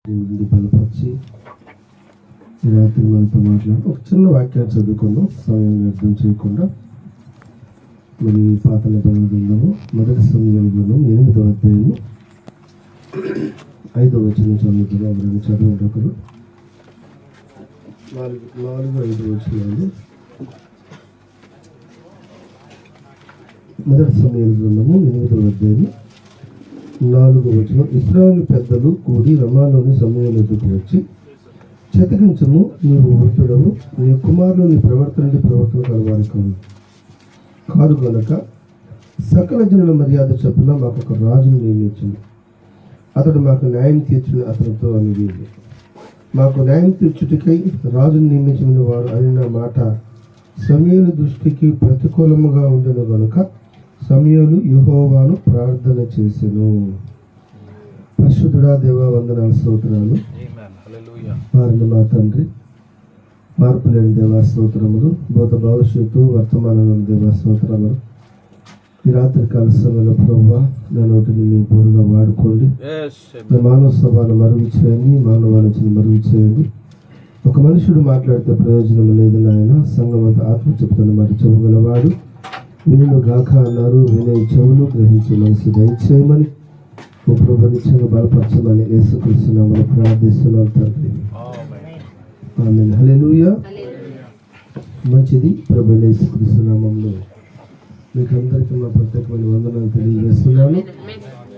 దేవుడిని బలపరిచి ఈ రాత్రి మనతో మాట్లాడి ఒక చిన్న వాక్యాన్ని చదువుకుందాం, సమయం వ్యర్థం చేయకుండా. మరి పాత నిబంధన గ్రంథము మొదటి సమయాల గ్రంథం 8వ అధ్యాయము 5వ వచనం చదువుతున్నాం. ఎవరైనా చదవండి ఒకరు. 4-5 వచనాలు. మొదటి సమయాల గ్రంథము 8వ అధ్యాయము 4వ వచనం. ఇశ్రాయేలు పెద్దలు కూడి రమాలోని సమయాల ఎదుకు వచ్చి, చెతకించము, నీవు వృద్ధుడవు, నీ కుమారులు నీ ప్రవర్తన కలవారి కాదు గనక సకల జనుల మర్యాద చొప్పున మాకు ఒక రాజును నియమించింది. అతడు మాకు న్యాయం తీర్చిన అతనితో అనేది, మాకు న్యాయం తీర్చుటికై రాజును నియమించిన వాడు అనిన మాట సమూయేలు దృష్టికి ప్రతికూలముగా ఉండెను గనుక సమూయేలు యెహోవాను ప్రార్థన చేసెను. పరిశుద్ధుడా దేవా, వందనాలు, స్తోత్రాలు. వారిని మా తండ్రి మార్పు లేని దేవా స్తోత్రములు, భూత భవిష్యత్తు వర్తమానంలో దేవా స్తోత్రములు. ఈ రాత్రి కాల సమయంలో ప్రభువా నా నోటిని మీ పూర్గా వాడుకోండి. మానవ సభను మరుగు చేయండి, మానవాలోచన మరుగు చేయండి. ఒక మనుషుడు మాట్లాడితే ప్రయోజనం లేదు నాయన. సంఘమంతా ఆత్మ చెప్తున్న మాట చెవుగలవాడు వినులు గాక అన్నారు. వినే చెవులు గ్రహించే మనసు దయచేయమని ఓ ప్రభు నిత్యంగా బలపరచమని యేసుక్రీస్తు నామములో ప్రార్థిస్తున్నాం తండ్రి. ఆమేన్. హల్లెలూయా. మంచిది. ప్రభు యేసుక్రీస్తు నామములో మీకు అందరికీ మా ప్రత్యేకమైన వందనాలు తెలియజేస్తున్నాను.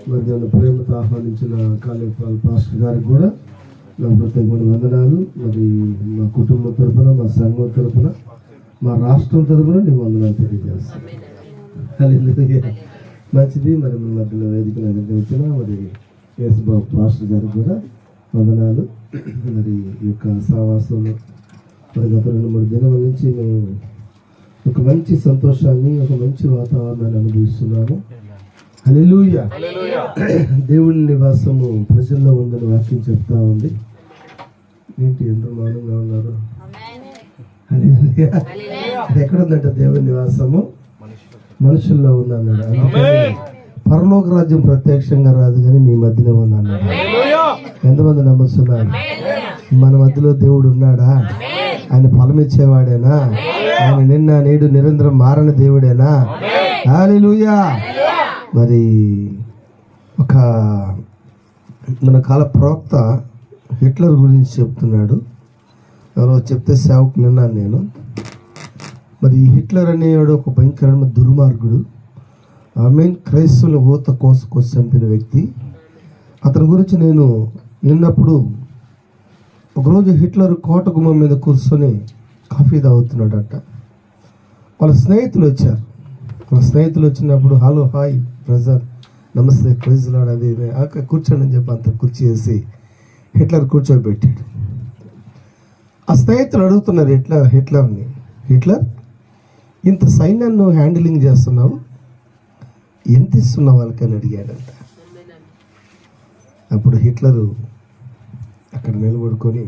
మరి నన్ను ప్రేమతో ఆహ్వానించిన కాలేపాల్ పాస్టర్ గారికి కూడా నా ప్రత్యేకమైన వందనాలు. మరి మా కుటుంబం తరఫున, మా సంఘం తరఫున, మా రాష్ట్రం తరఫున నీకు వందనాలు తెలియజేస్తాను. హల్లెలూయా. మంచిది. మరి మీ మధ్యలో వేదికను అలంకరించిన మరి యేసుబాబు పాస్టర్ గారికి కూడా వందనాలు. మరి ఈ యొక్క సావాసంలో మరి గత 2-3 దినాల నుంచి మేము ఒక మంచి సంతోషాన్ని, ఒక మంచి వాతావరణాన్ని అనుభవిస్తున్నాము. హల్లెలూయా. దేవుని నివాసము ప్రజల్లో ఉందని వాక్యం చెప్తా ఉంది. ఏంటి ఎంత మౌనంగా ఉన్నారు? హల్లెలూయా. ఎక్కడుందంట దేవుని నివాసము? మనుషుల్లో ఉందన్నాడు. అందుకని పరలోక రాజ్యం ప్రత్యక్షంగా రాదు కానీ మీ మధ్యలో ఉందన్నాడు. ఎంతమంది నమ్ముతున్నారు? మన మధ్యలో దేవుడు ఉన్నాడా? ఆయన ఫలం ఇచ్చేవాడేనా? ఆయన నిన్న నేడు నిరంతరం మారని దేవుడేనా? హల్లెలూయా. మరి ఒక మన కాల ప్రవక్త హిట్లర్ గురించి చెప్తున్నాడు. ఎవరో చెప్తే సేవకులు విన్నాను నేను. మరి హిట్లర్ అనేవాడు ఒక భయంకరమైన దుర్మార్గుడు. క్రైస్తవుల ఓత కోసి చంపిన వ్యక్తి. అతని గురించి నేను విన్నప్పుడు ఒకరోజు హిట్లర్ కోట గుమ్మం మీద కూర్చొని కాఫీ తాగుతున్నాడట. వాళ్ళ స్నేహితులు వచ్చారు. వాళ్ళ స్నేహితులు వచ్చినప్పుడు హలో, హాయ్ బ్రదర్, నమస్తే, ప్రైజ్ లార్డ్, అది కూర్చోండి అని చెప్పి అంత కుర్చీ వేసి హిట్లర్ కూర్చోబెట్టాడు. ఆ స్నేహితులు అడుగుతున్నారు హిట్లర్ని, హిట్లర్, ఇంత సైన్యాన్ని హ్యాండిలింగ్ చేస్తున్నావు, ఎంత ఇస్తున్నావు వాళ్ళకని అడిగాడంట. అప్పుడు హిట్లరు అక్కడ నిలబడుకొని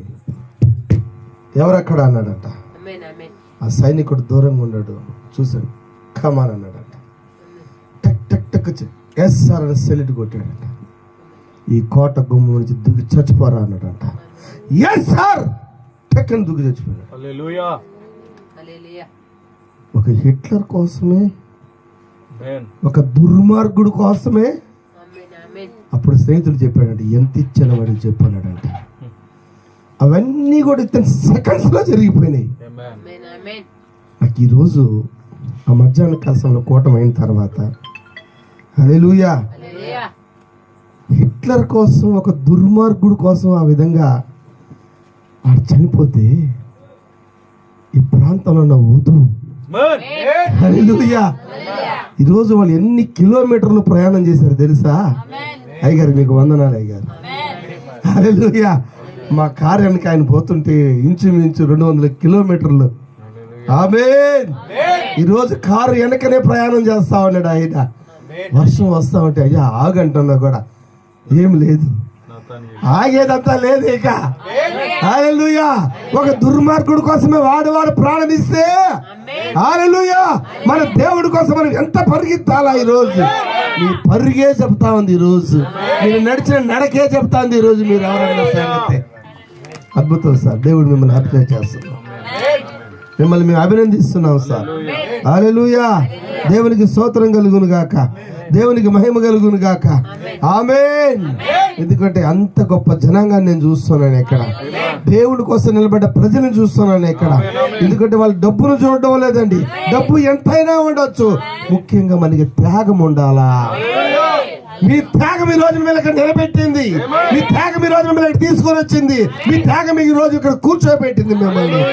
ఎవరక్కడ అన్నాడట. ఆ సైనికుడు దూరంగా ఉన్నాడు, చూశాడు, కమాన్ అన్నాడట. టక్ టక్ టక్ ఎస్ సార్ అని సెల్యూట్ కొట్టాడట. ఈ కోట గుమ్మ నుంచి దుగ్గి చచ్చిపోరా అన్నాడంట. ఎస్ సార్, టక్ అని దుగ్గి చచ్చిపోయాడు. ఒక హిట్లర్ కోసమే, ఒక దుర్మార్గుడు కోసమే. అప్పుడు స్నేహితులు చెప్పాడంటే ఎంత ఇచ్చాను వాడికి చెప్పాడంట. అవన్నీ కూడా సెకండ్స్ లో జరిగిపోయినాయి. నాకు ఈరోజు ఆ మధ్యాహ్న కాలంలో కూటమి అయిన తర్వాత హల్లెలూయా, హిట్లర్ కోసం, ఒక దుర్మార్గుడు కోసం ఆ విధంగా వాడు చనిపోతే ఈ ప్రాంతంలో ఉన్న వధువు హల్లెలూయా, ఈరోజు వాళ్ళు ఎన్ని కిలోమీటర్లు ప్రయాణం చేశారు తెలుసా? అయ్యగారు మీకు వందనాలు అయ్యగారు. హల్లెలూయా. మా కార్యానికి ఆయన పోతుంటే ఇంచుమించు 200 కిలోమీటర్లు. ఆమేన్. ఈరోజు కారు వెనకనే ప్రయాణం చేస్తా ఉన్నాడు ఆయన. వర్షం వస్తా ఉంటే అయ్యా ఆగంటున్నా కూడా ఏం లేదు. ఆగేదంతా లేదు ఇక. హల్లెలూయా. ఒక దుర్మార్గుడి కోసమే వాడు ప్రాణమిస్తే, హల్లెలూయా, మన దేవుడి కోసం మనం ఎంత పరిగెత్తాలా. ఈరోజు మీ పరుగే చెప్తా ఉంది, ఈరోజు మీరు నడిచిన నడకే చెప్తా ఉంది. ఈరోజు మీరు ఎవరైనా సంగతి అద్భుతం సార్. దేవుడు మిమ్మల్ని హ్యాపీగా చేస్తున్నాం, మిమ్మల్ని మేము అభినందిస్తున్నాం సార్. హల్లెలూయా. దేవునికి స్తోత్రం కలుగును గాక, దేవునికి మహిమ కలుగును గాక. ఆమేన్. ఎందుకంటే అంత గొప్ప జనాంగాన్ని నేను చూస్తున్నాను ఇక్కడ, దేవుడి కోసం నిలబడ్డ ప్రజలను చూస్తున్నాను ఇక్కడ. ఎందుకంటే వాళ్ళు డబ్బును చూడడం లేదండి, డబ్బు ఎంతైనా ఉండొచ్చు, ముఖ్యంగా మనకి త్యాగం ఉండాలా. మీ త్యాగం ఈ రోజు మిమ్మల్ని ఇక్కడ నిలబెట్టింది, మీ త్యాగం ఈ రోజు మిమ్మల్ని ఇక్కడ తీసుకొని వచ్చింది, మీ త్యాగం ఈ రోజు ఇక్కడ కూర్చోబెట్టింది మిమ్మల్ని.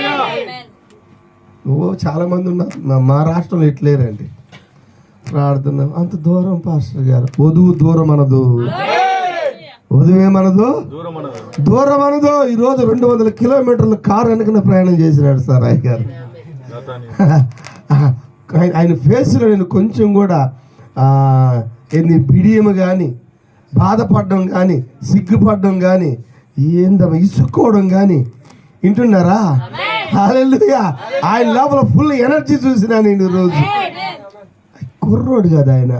చాలా మంది ఉన్నారు మా రాష్ట్రంలో ఇట్లేరండి. ప్రార్థన అంత దూరం పాస్టర్ గారు, వధువు దూరం అనదు, వధువేమనదు, దూరం అనదు. ఈరోజు 200 కిలోమీటర్లు కారు వెనకన ప్రయాణం చేసినాడు సార్ ఆయన గారు. ఆయన ఫేస్లో నేను కొంచెం కూడా బిడియం కానీ, బాధపడడం కానీ, సిగ్గుపడడం కానీ, ఏందమ్మా ఇసుక్కోవడం కానీ వింటున్నారా? హల్లెలూయా. ఆయన లోపల ఫుల్ ఎనర్జీ చూసినా నేను ఈరోజు. కుర్రోడు కదా ఆయన,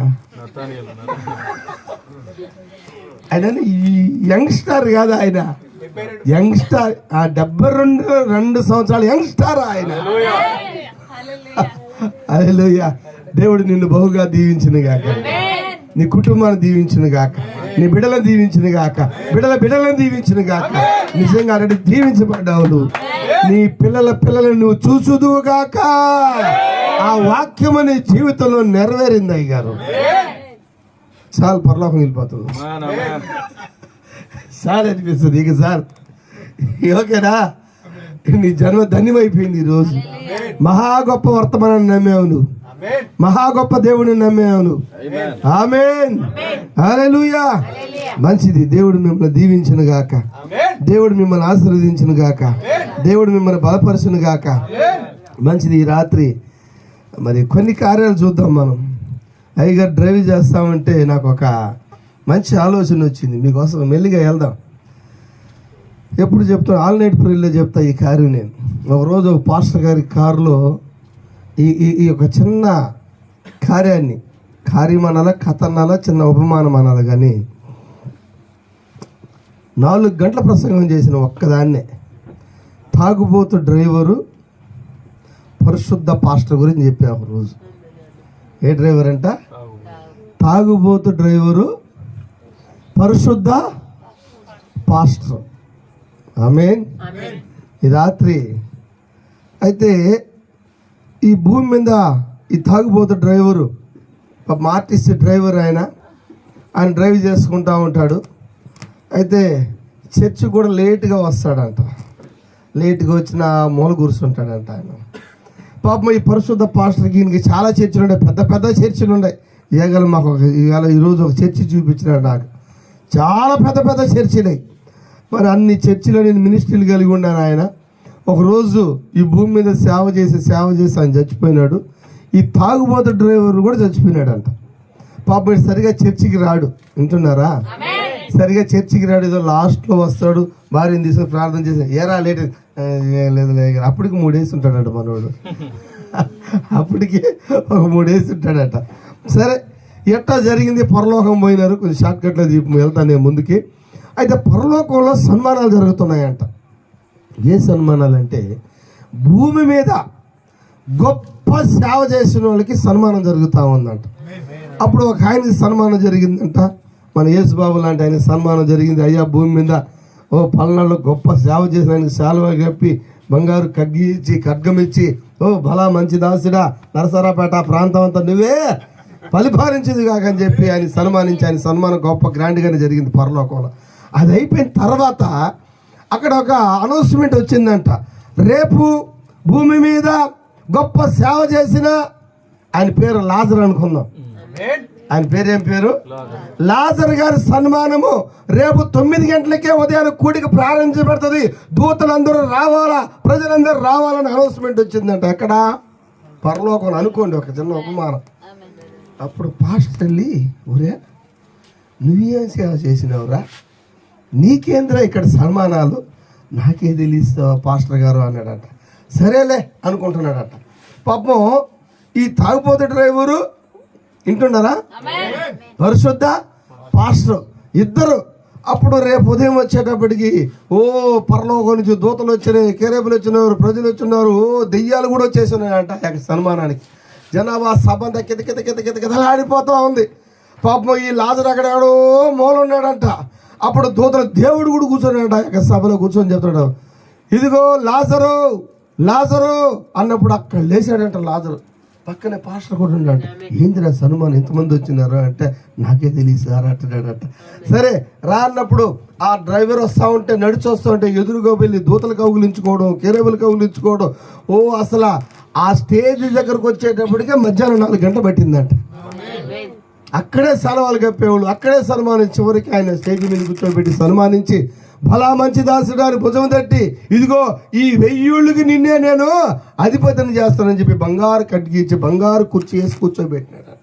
యంగ్స్టర్ కాదు ఆయన, యంగ్స్టర్. 72 సంవత్సరాలు యంగ్స్టర్ ఆయన. హల్లెలూయా. దేవుడు నిన్ను బహుగా దీవించిన గాక, నీ కుటుంబాన్ని దీవించిన గాక, నీ బిడ్డలను దీవించిన గాక, బిడ్డలను దీవించిన గాక. నిజంగా అలాంటి దీవించబడ్డావు. నీ పిల్లలను నువ్వు చూసుదువు గాక. ఆ వాక్యము నీ జీవితంలో నెరవేరింది అయ్యారు. చాలు, పరలోకం వెళ్ళిపోతుంది సార్ అనిపిస్తుంది ఇక. సార్ ఓకేనా? నీ జన్మ ధన్యమైపోయింది. ఈరోజు మహా గొప్ప వర్తమానాన్ని నమ్మావు నువ్వు, మహా గొప్ప దేవుడిని నమ్మావు నువ్వు. ఆమేన్. హల్లెలూయా. మంచిది. దేవుడు మిమ్మల్ని దీవించును గాక, దేవుడు మిమ్మల్ని ఆశీర్వదించును గాక, దేవుడు మిమ్మల్ని బలపరచును గాక. మంచిది. ఈ రాత్రి మరి కొన్ని కార్యాలు చూద్దాం మనం. అయ్యగారు డ్రైవ్ చేస్తామంటే నాకు ఒక మంచి ఆలోచన వచ్చింది. మీకోసం మెల్లిగా వెళ్దాం. ఎప్పుడు చెప్తాను, ఆల్ నైట్ ప్రేయర్లో చెప్తా ఈ కార్యం. నేను ఒకరోజు ఒక పాస్టర్ గారి కారులో ఈ ఒక చిన్న కార్యాన్ని, కార్యమనాలా కథ అనాలా చిన్న ఉపమానం అనాలి కానీ 4 గంటల ప్రసంగం చేసిన ఒక్కదాన్నే. తాగుబోతు డ్రైవరు పరిశుద్ధ పాస్టర్ గురించి చెప్పా ఒకరోజు. ఏ డ్రైవర్ అంట? తాగుబోతు డ్రైవరు పరిశుద్ధ పాస్టర్. ఆమేన్. ఈ రాత్రి అయితే ఈ భూమి మీద ఈ తాగుబోతు డ్రైవరు, ఆర్టిస్ట్ డ్రైవర్, ఆయన డ్రైవ్ చేసుకుంటూ ఉంటాడు. అయితే చర్చ్ కూడా లేట్గా వస్తాడంట. లేట్గా వచ్చిన మూల కూర్చుంటాడంట ఆయన. పాపం ఈ పరిశుద్ధ పాస్టర్కి ఈయనకి చాలా చర్చిలు ఉన్నాయి, పెద్ద పెద్ద చర్చిలు ఉన్నాయి. మాకు ఈరోజు ఒక చర్చి చూపించినాడు నాకు. చాలా పెద్ద పెద్ద చర్చిలు. మరి అన్ని చర్చిలో నేను మినిస్ట్రీలు కలిగి ఉన్నాను. ఆయన ఒకరోజు ఈ భూమి మీద సేవ చేసి ఆయన చచ్చిపోయినాడు. ఈ తాగుబోతు డ్రైవర్ కూడా చచ్చిపోయినాడంట. పాపం సరిగా చర్చికి రాడు. వింటున్నారా? సరిగా చర్చికి రాడు. ఏదో లాస్ట్లో వస్తాడు, భార్యను తీసుకొని ప్రార్థన చేసి ఏరా లేట్ లేదు. అప్పటికి 3 డేస్ ఉంటాడంట మనోడు. అప్పటికి ఒక 3 డేస్ ఉంటాడట. సరే, ఎట్టా జరిగింది? పరలోకం పోయినారు. కొంచెం షార్ట్కట్లో వెళ్తాను నేను ముందుకి. అయితే పరలోకంలో సన్మానాలు జరుగుతున్నాయంట. ఏ సన్మానాలు అంటే, భూమి మీద గొప్ప సేవ చేసిన వాళ్ళకి సన్మానం జరుగుతూ ఉందంట. అప్పుడు ఒక ఆయనకి సన్మానం జరిగిందంట, మన యేసుబాబు లాంటి ఆయన సన్మానం జరిగింది. అయ్యా, భూమి మీద పల్నాడులో గొప్ప సేవ చేసిన ఆయనకి శాలువా కప్పి బంగారు ఖడ్గం ఇచ్చి, భలా మంచి దాసుడా, నరసరాపేట ప్రాంతం అంతా నువ్వే పరిపాలించింది కాకని చెప్పి ఆయన సన్మానించి, ఆయన సన్మానం గొప్ప గ్రాండ్గానే జరిగింది పరలోకంలో. అది అయిపోయిన తర్వాత అక్కడ ఒక అనౌన్స్మెంట్ వచ్చిందంట. రేపు భూమి మీద గొప్ప సేవ చేసిన ఆయన పేరు లాజర్ అనుకుందాం. ఆయన పేరు ఏం పేరు? లాజర్ గారి సన్మానము రేపు 9 గంటలకే ఉదయాన్ని కూడిక ప్రారంభించబడుతుంది. దూతలందరూ రావాలా, ప్రజలందరూ రావాలని అనౌన్స్మెంట్ వచ్చిందంట. ఎక్కడ? పరలోకం అనుకోండి, ఒక చిన్న ఉపమానం. అప్పుడు పాస్టర్ వెళ్ళి, ఒరే నువ్వేం సేవ చేసినావురా, నీకేంద్ర ఇక్కడ సన్మానాలు, నాకే తెలియదు పాస్టర్ గారు అన్నాడట. సరేలే అనుకుంటున్నాడట. పాపం ఈ తాగుపోతే డ్రైవరు వింటున్నారా, పరిశుద్ధ పాస్టర్ ఇద్దరు అప్పుడు రేపు ఉదయం వచ్చేటప్పటికి పరలోకం నుంచి దూతలు వచ్చినాయి, కేరేబులు వచ్చినారు, ప్రజలు వచ్చినారు, దెయ్యాలు కూడా వచ్చేసినాయంట సన్మానానికి. జనాభా సభ అంతా కితకితలాడిపోతూ ఉంది. పాపం ఈ లాజరు అక్కడెక్కడో మూలున్నాడంట. అప్పుడు దూతలు దేవుడు కూడా కూర్చొని సభలో కూర్చొని చెప్తాడు, ఇదిగో లాజరు లాజరు అన్నప్పుడు అక్కడ లేచాడంట లాజరు. పక్కనే పాస్టర్ కూడా ఉన్నాడు. ఏందిరా సన్మానం ఎంతమంది వచ్చినారు అంటే, నాకే తెలియదు సార్ అంటున్నాడట. సరే రా అన్నప్పుడు ఆ డ్రైవర్ వస్తూ ఉంటే, నడిచి వస్తూ ఉంటే ఎదురుగా వెళ్ళి దూతలు కౌగులించుకోవడం, కేరేబులు కౌగులించుకోవడం. అసలు ఆ స్టేజ్ దగ్గరకు వచ్చేటప్పటికే మధ్యాహ్నం 4 గంటలు పట్టిందంట. అక్కడే సెలవులు కప్పేవాళ్ళు, అక్కడే సన్మానం. చివరికి ఆయన స్టేజ్ మీద కూర్చోబెట్టి సన్మానించి, భలా మంచి దాసుడాన్ని భుజం తట్టి, ఇదిగో ఈ 1000 నిన్నే నేను అధిపతిని చేస్తానని చెప్పి బంగారు కట్టించి బంగారు కుర్చీ వేసి కూర్చోబెట్టినాడు.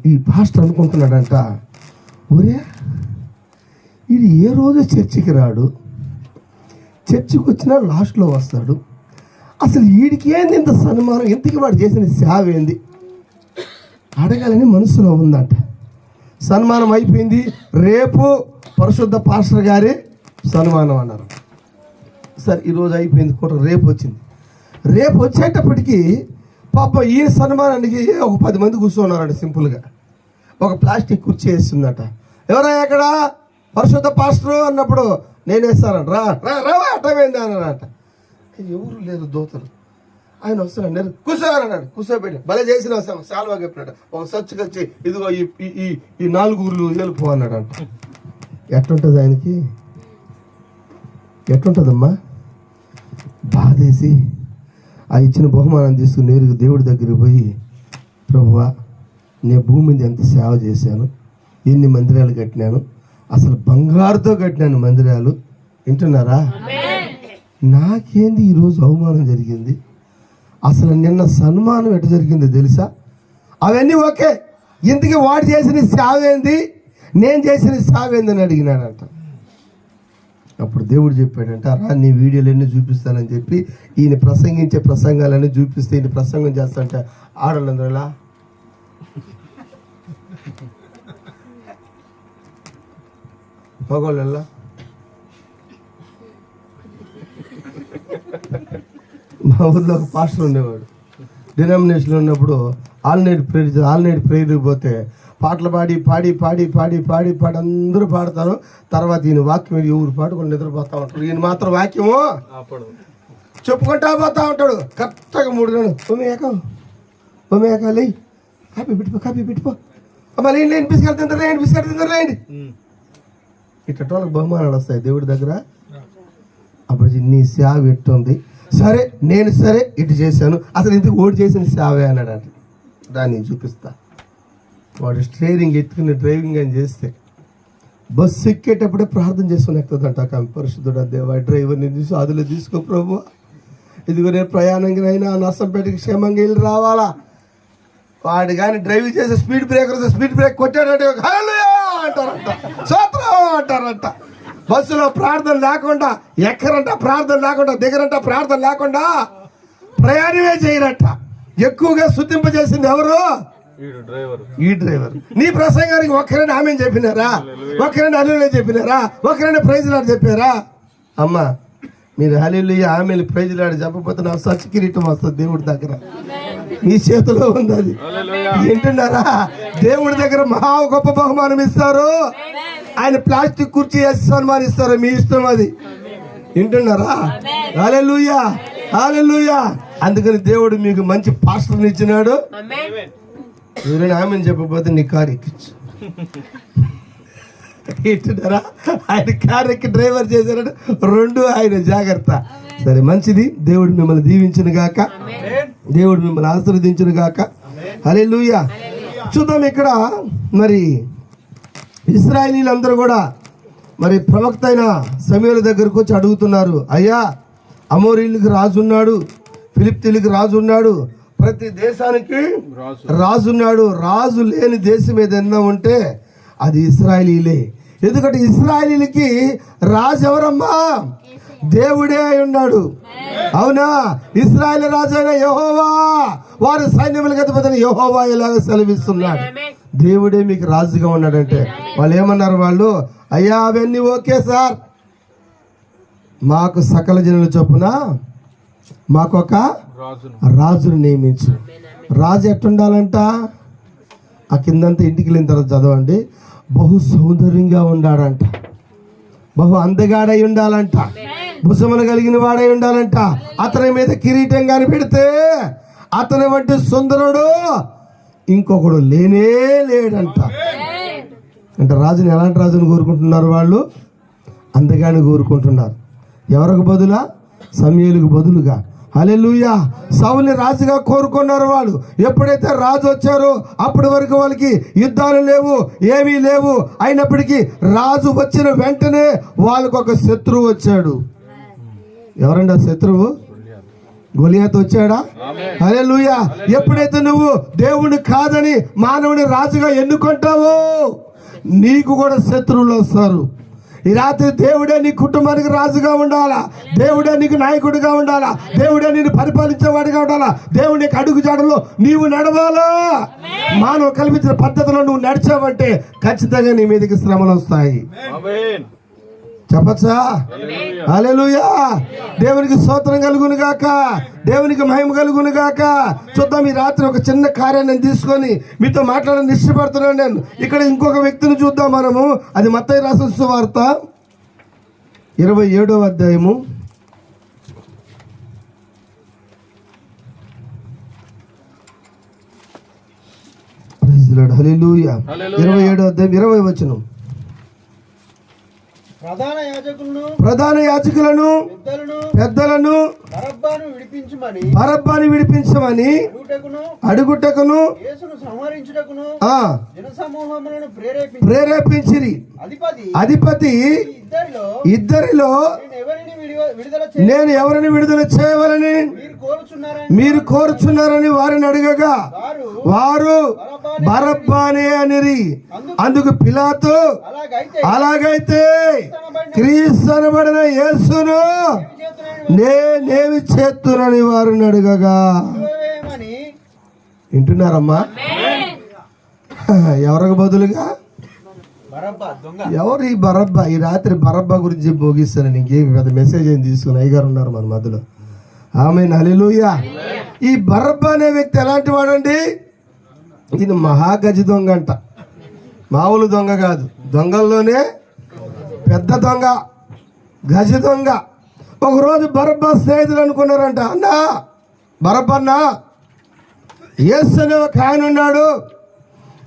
ఈ పాస్టర్ అనుకుంటున్నాడంట, ఒరే ఇది ఏ రోజు చర్చికి రాడు, చర్చికి వచ్చినా లాస్ట్లో వస్తాడు, అసలు వీడికి ఏంది ఇంత సన్మానం, ఇంతకి వాడు చేసిన సేవ ఏంది అడగాలని మనసులో ఉందంట. సన్మానం అయిపోయింది. రేపు పరిశుద్ధ పాస్టర్ గారి సన్మానం అన్నారు. సరే ఈరోజు అయిపోయింది కూడా, రేపు వచ్చింది. రేపు వచ్చేటప్పటికి పాప ఈ సన్మానానికి ఒక 10 మంది కూర్చున్నారంట. సింపుల్గా ఒక ప్లాస్టిక్ కుర్చీ వేస్తుందట. ఎవరా ఎక్కడ పరిశుద్ధ పాస్టర్ అన్నప్పుడు, నేను వేస్తానంట. రా అట్టమైంది అన్నారట. ఎవరు లేరు దోతలు. ఆయన వస్తున్నాడు, కూర్చోన్నాడు. కూర్చోబెట్టి భలే చేసిన సాల్వా చెప్పినట్టు ఒక సచ్చుకి వచ్చి, ఇదిగో ఈ 4 ఊర్లు వెళ్ళిపో అన్నాడంట. ఎట్లుంటుంది ఆయనకి, ఎట్లుంటుందమ్మా? బాధేసి ఆ ఇచ్చిన బహుమానాన్ని తీసుకుని నేరుగా దేవుడి దగ్గరికి పోయి, ప్రభువా నేను భూమి మీద ఎంత సేవ చేశాను, ఎన్ని మందిరాలు కట్టినాను, అసలు బంగారుతో కట్టినాను మందిరాలు, వింటున్నారా? నాకేంది ఈరోజు అవమానం జరిగింది, అసలు నిన్న సన్మానం ఎటు జరిగిందో తెలుసా? అవన్నీ ఓకే, ఇంతకీ వాడు చేసిన సేవ ఏంది, నేను చేసిన సేవ ఏందని అడిగినాడంట. అప్పుడు దేవుడు చెప్పాడంట, రా నీ వీడియోలన్నీ చూపిస్తానని చెప్పి ఈయన ప్రసంగించే ప్రసంగాలన్నీ చూపిస్తే ఈయన ప్రసంగం చేస్తాంటే ఆడలందరూ ఎలా మగవాళ్ళు ఎలా మా ఊర్లో ఒక పాస్టర్ ఉండేవాడు. డినామినేషన్లో ఉన్నప్పుడు ఆల్ నైట్ ప్రేయర్కి పోతే పాటలు పాడి అందరూ పాడతారు. తర్వాత ఈయన వాక్యం ఎవరు పాడుకొని నిద్రపోతా ఉంటాడు. ఈయన మాత్రం వాక్యము చెప్పుకుంటా పోతా ఉంటాడు. కరెక్ట్గా 3 గంటలు బొమ్మేకాలి కాపీ పెట్టుకో అమ్మా, లేండి బిస్కెట్ తిందరులేండి. ఇట్లా వాళ్ళకి బహుమానాలు వస్తాయి దేవుడి దగ్గర. అప్పుడు నీ సేవ ఎట్టుంది, సరే నేను సరే ఇటు చేశాను, అసలు ఇంతకు ఓడి చేసిన సేవే అన్నాడు. దాన్ని చూపిస్తా. వాడు స్టీరింగ్ ఎత్తుకుని డ్రైవింగ్ అని చేస్తే బస్సు ఎక్కేటప్పుడే ప్రార్థన చేసుకుని ఎక్కుతుందంట. పరిశుద్ధుడ దేవా, డ్రైవర్ని తీసి అదులో తీసుకో ప్రభు, ఇదిగో నేను ప్రయాణంగా నర్సంపేటకి క్షేమంగా వెళ్ళి రావాలా. వాడు కానీ డ్రైవింగ్ చేసే స్పీడ్ బ్రేక్ కొట్టాడంటే హల్లెలూయా అంటారంట, స్తోత్రం అంటారంట. బస్సులో ప్రార్థన లేకుండా ఎక్కరంట, ప్రార్థన లేకుండా దిగరంట, ప్రార్థన లేకుండా ప్రయాణమే చేయరంట. ఎక్కువగా శుద్ధింపజేసింది ఎవరు? ఈ డ్రైవర్. నీ ప్రసంగానికి ఒక్కరైనా ఆమె చెప్పినారా? ఒక్కరైనా హల్లెలూయా చెప్పినారా? ఒక్కరైనా ప్రైజ్ లాడ్ చెప్పారా? అమ్మా, మీరు హల్లెలూయా ఆమె ప్రైజ్ లాడ్ చెప్పకపోతే నా సచ్ కిరీటం వస్తుంది దేవుడి దగ్గర. మీ చేతిలో ఉంది అది, వింటున్నారా? దేవుడి దగ్గర మహా గొప్ప బహుమానం ఇస్తారు. ఆయన ప్లాస్టిక్ కుర్చీ వేసి సన్మానిస్తారు, మీ ఇష్టం అది. వింటున్నారా? హల్లెలూయా హల్లెలూయా. అందుకని దేవుడు మీకు మంచి పాస్టర్ని ఇచ్చినాడు. ఎవరైనా ఆమెను చెప్పకపోతే నీ కారు ఎక్కించు. వింటున్నారా? ఆయన కారు ఎక్కి డ్రైవర్ చేశాడు. 2 ఆయన జాగ్రత్త. సరే, మంచిది. దేవుడు మిమ్మల్ని దీవించును గాక, దేవుడు మిమ్మల్ని ఆశీర్వదించును గాక. హల్లెలూయా. చూద్దాం, ఇక్కడ మరి ఇశ్రాయేలీలందరూ కూడా మరి ప్రవక్త అయిన సమూయేలు దగ్గరకు వచ్చి అడుగుతున్నారు, అయ్యా అమోరీయులకు రాజు ఉన్నాడు, ఫిలిష్తీయులకు రాజు ఉన్నాడు, ప్రతి దేశానికి రాజు ఉన్నాడు, రాజు లేని దేశం ఏదన్నా ఉంటే అది ఇశ్రాయేలీలే. ఎందుకంటే ఇశ్రాయేలీలకి రాజు ఎవరమ్మా? దేవుడే అయి ఉన్నాడు. అవునా? ఇశ్రాయేల్ రాజు అయిన యెహోవా, వారి సైన్యములకు అధిపతి యెహోవా ఇలాగ సెలవిస్తున్నాడు. దేవుడే మీకు రాజుగా ఉన్నాడంటే వాళ్ళు ఏమన్నారు? వాళ్ళు, అయ్యా అవన్నీ ఓకే సార్, మాకు సకల జనుల చొప్పున మాకొక రాజును నియమించు. రాజు ఎట్టుండాలంట? ఆ కిందంతా ఇంటికి వెళ్ళిన తర్వాత చదవండి. బహు సౌందర్యంగా ఉండాడంట, బహు అందగాడై ఉండాలంట, భుజములు కలిగిన వాడై ఉండాలంట. అతని మీద కిరీటం కానీ పెడితే అతని వంటి సుందరుడు ఇంకొకడు లేనే లేడంట. అంటే రాజుని ఎలాంటి రాజుని కోరుకుంటున్నారు వాళ్ళు? అందగాని కోరుకుంటున్నారు. ఎవరికి బదులా? సమూయేలుకు బదులుగా. హల్లెలూయా. సౌలుని రాజుగా కోరుకున్నారు వాళ్ళు. ఎప్పుడైతే రాజు వచ్చారో అప్పటి వరకు వాళ్ళకి యుద్ధాలు లేవు, ఏమీ లేవు. అయినప్పటికీ రాజు వచ్చిన వెంటనే వాళ్ళకు ఒక శత్రువు వచ్చాడు. ఎవరండి ఆ శత్రువు? గొలియాతు వచ్చాడా? హల్లెలూయా. ఎప్పుడైతే నువ్వు దేవుని కాదని మానవుని రాజుగా ఎన్నుకుంటావో నీకు కూడా శత్రువులు వస్తారు. ఈ రాత్రి దేవుడే నీ కుటుంబానికి రాజుగా ఉండాలా, దేవుడే నీకు నాయకుడిగా ఉండాలా, దేవుడే నేను పరిపాలించేవాడిగా ఉండాలా, దేవుడి నీకు అడుగు జాడలో నీవు నడవాలా. మానవ కల్పించిన పద్ధతిలో నువ్వు నడిచావంటే ఖచ్చితంగా నీ మీదకి శ్రమలు వస్తాయి. చెప్పచ్చా? హల్లెలూయా. దేవునికి స్తోత్రం కలుగును గాక, దేవునికి మహిమ కలుగును గాక. చూద్దాం, ఈ రాత్రి ఒక చిన్న కార్యాన్ని నేను తీసుకొని మీతో మాట్లాడడానికి ఇష్టపడుతున్నాను. నేను ఇక్కడ ఇంకొక వ్యక్తిని చూద్దాం మనము. అది మత్తయి రాసిన సువార్త 27వ అధ్యాయము 27వ అధ్యాయం 20వ వచనం. ప్రధాన యాజకులను పెద్దలను బరబ్బాను విడిపించమని అడుగుటకును ప్రేరేపించిరి. అధిపతి ఇద్దరిలో నేను ఎవరిని విడుదల చేయవలని మీరు కోరుచున్నారని వారిని అడగగా వారు బరబ్బానే అనిరి. అందుకు పిలాతు, అలాగైతే క్రీస్తు అనబడిన యేసును నేనేమి చేస్తునని వారిని అడగగా. వింటున్నారమ్మా? ఎవరికి బదులుగా? ఎవరు ఈ బరబ్బా? ఈ రాత్రి బరబ్బా గురించి ముగిస్తాను. ఇంకేం పెద్ద మెసేజ్ ఏం తీసుకుని అయ్యగారు ఉన్నారు మన మధ్యలో. ఆమేన్, హల్లెలూయా. ఈ బరబ్బా అనే వ్యక్తి ఎలాంటి వాడండి? ఈయన మహాగజ దొంగ అంట. మామూలు దొంగ కాదు, దొంగల్లోనే పెద్ద దొంగ, గజ దొంగ. ఒకరోజు బరబ్బా స్నేహితులు అనుకున్నారంట, అన్నా బరబ్బన్నా, యేసు అనే ఒక ఆయన ఉన్నాడు,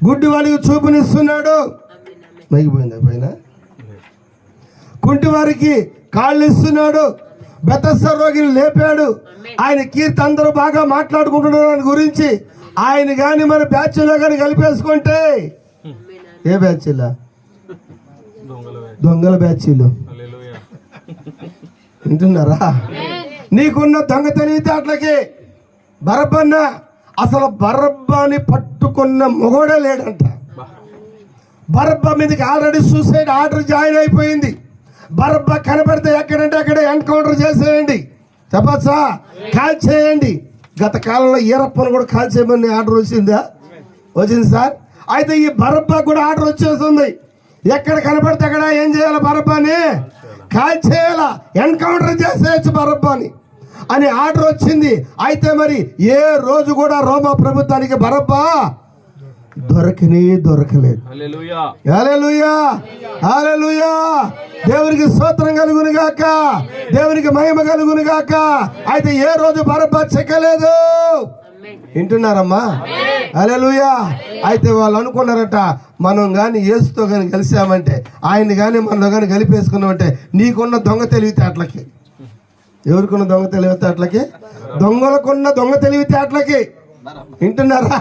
గుడ్డి వారికి చూపునిస్తున్నాడు, మైగిపోయింది పైన, కుంటి వారికి కాళ్ళు ఇస్తున్నాడు, బెతస్దా రోగిని లేపాడు. ఆయన కీర్తి అందరూ బాగా మాట్లాడుకుంటున్నారు దాని గురించి. ఆయన కానీ మన బ్యాచ్లో కానీ కలిపేసుకుంటే, ఏ బ్యాచ్లా? దొంగల బ్యాచ్లు. వింటున్నారా? నీకున్న దొంగ తెలివితేటలకి బరబ్బన్న, అసలు బరబ్బాని పట్టుకున్న మొగోడే లేడంట. బరబ్బా మీదకి ఆల్రెడీ సూసైడ్ ఆర్డర్ జాయిన్ అయిపోయింది. బరబ్బా కనబడితే ఎక్కడంటే అక్కడ ఎన్కౌంటర్ చేసేయండి, చెప్పచ్చా, కాల్ చేయండి. గత కాలంలో ఈరప్పను కూడా కాల్ చేయమని ఆర్డర్ వచ్చిందా? వచ్చింది సార్. అయితే ఈ బరబ్బా కూడా ఆర్డర్ వచ్చేస్తుంది. ఎక్కడ కనబడితే అక్కడ ఏం చేయాలి? బరబ్బాని కాల్ చేయాలా, ఎన్కౌంటర్ చేసేయచ్చు బరబ్బాని అని ఆర్డర్ వచ్చింది. అయితే మరి ఏ రోజు కూడా రోమా ప్రభుత్వానికి బరబ్బా దొరకలేదు. హల్లెలూయా, హల్లెలూయా. దేవునికి స్తోత్రం కలుగును గాక, దేవునికి మహిమ కలుగును గాక. అయితే ఏ రోజు బరబ్బా చెక్కలేదు. వింటున్నారమ్మా? హల్లెలూయా. అయితే వాళ్ళు అనుకున్నారట, మనం కానీ యేసుతో కానీ కలిసామంటే, ఆయన్ని కానీ మనలో కానీ కలిపేసుకున్నామంటే నీకున్న దొంగ తెలివితేటలకి, ఎవరికున్న దొంగ తెలివితేటలకి? దొంగలకున్న దొంగ తెలివితేటలకి. వింటున్నారా?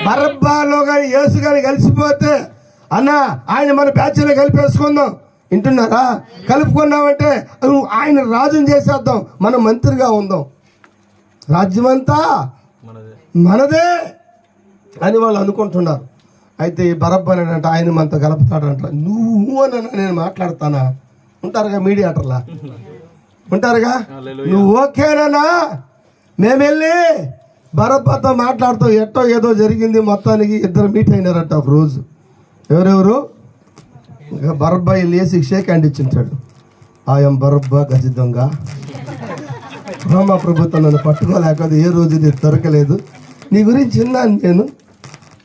బరబ్బాలో కానీ యేసు కానీ కలిసిపోతే, అన్న ఆయన మన బ్యాచ్లో కలిపేసుకుందాం. వింటున్నారా? కలుపుకున్నామంటే ఆయన రాజుని చేసేద్దాం, మనం మంత్రిగా ఉందాం, రాజ్యమంతా మనదే అని వాళ్ళు అనుకుంటున్నారు. అయితే ఈ బరబ్బనంట ఆయన మనతో కలుపుతాడంట. నువ్వు అని నేను మాట్లాడతానా? ఉంటారుగా మీడియాటర్లా, ఉంటారుగా. నువ్వు ఓకేనా? మేము వెళ్ళి బరబ్బతో మాట్లాడుతూ ఎట్టో ఏదో జరిగింది, మొత్తానికి ఇద్దరు మీట్ అయినారంట ఒక రోజు. ఎవరెవరు? ఇంకా బరబ్బా లేసి షేక్ హ్యాండ్ ఇచ్చింటాడు. ఆయం బరబ్బా గజ దొంగ, రోమా ప్రభుత్వం నన్ను పట్టుకోలేకపోతే ఏ రోజు ఇది దొరకలేదు, నీ గురించి విన్నాను నేను,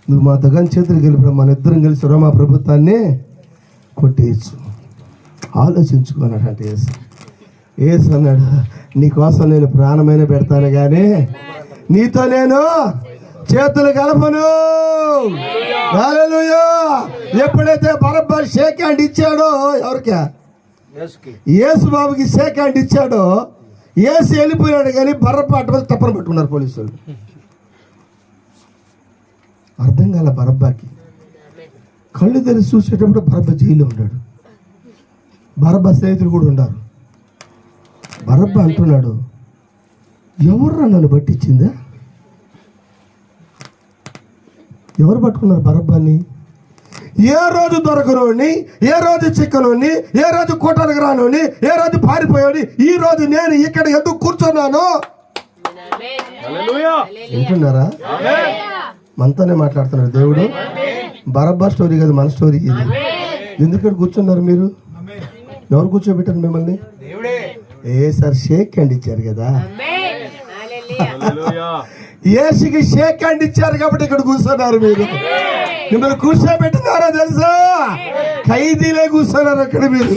నువ్వు మా దగ్గర చేతులు గెలిపిన మన ఇద్దరం కలిసి రోమా ప్రభుత్వాన్ని కొట్టేయచ్చు, ఆలోచించుకున్నాడు అంటే ఏసు అన్నాడు, నీకోసం నేను ప్రాణమైన పెడతాను కానీ నీతో నేను చేతులు కలపను. హల్లెలూయా. ఎప్పుడైతే బరబ్బా షేక్ హ్యాండ్ ఇచ్చాడో, ఎవరికా? యేసు బాబుకి షేక్ హ్యాండ్ ఇచ్చాడో, యేసు వెళ్ళిపోయాడు కానీ బరబ్బా అటు తప్పన పట్టుకున్నారు పోలీసులు. అర్థం కాల బరబ్బాకి. కళ్ళు తెరిచి చూసేటప్పుడు బరబ్బా జైల్లో ఉన్నాడు. బరబ్బా స్నేహితులు కూడా ఉన్నారు. బరబ్బా అంటున్నాడు, ఎవర్రా నన్ను పట్టించిందా? ఎవరు పట్టుకున్నారు బరబ్బాని? ఏ రోజు దొరకనోని, ఏ రోజు చిక్కనోని, ఏ రోజు కోటలకు రానోని, ఏ రోజు పారిపోయాడు, ఈ రోజు నేను ఇక్కడ ఎందుకు కూర్చున్నాను? వింటున్నారా? మనతోనే మాట్లాడుతున్నాడు దేవుడు. బరబ్బా స్టోరీ కదా, మన స్టోరీ ఇది. ఎందుకు కూర్చున్నారు మీరు? ఎవరు కూర్చోబెట్టారు మిమ్మల్ని? సార్ షేక్ హ్యాండ్ ఇచ్చారు కదా, యేసుకి షేక్ హ్యాండ్ ఇచ్చారు కాబట్టి ఇక్కడ కూర్చున్నారు. మీరు మిమ్మల్ని కూర్చోబెట్టినారో తెలుసా? ఖైదీలే కూర్చున్నారు అక్కడ. మీరు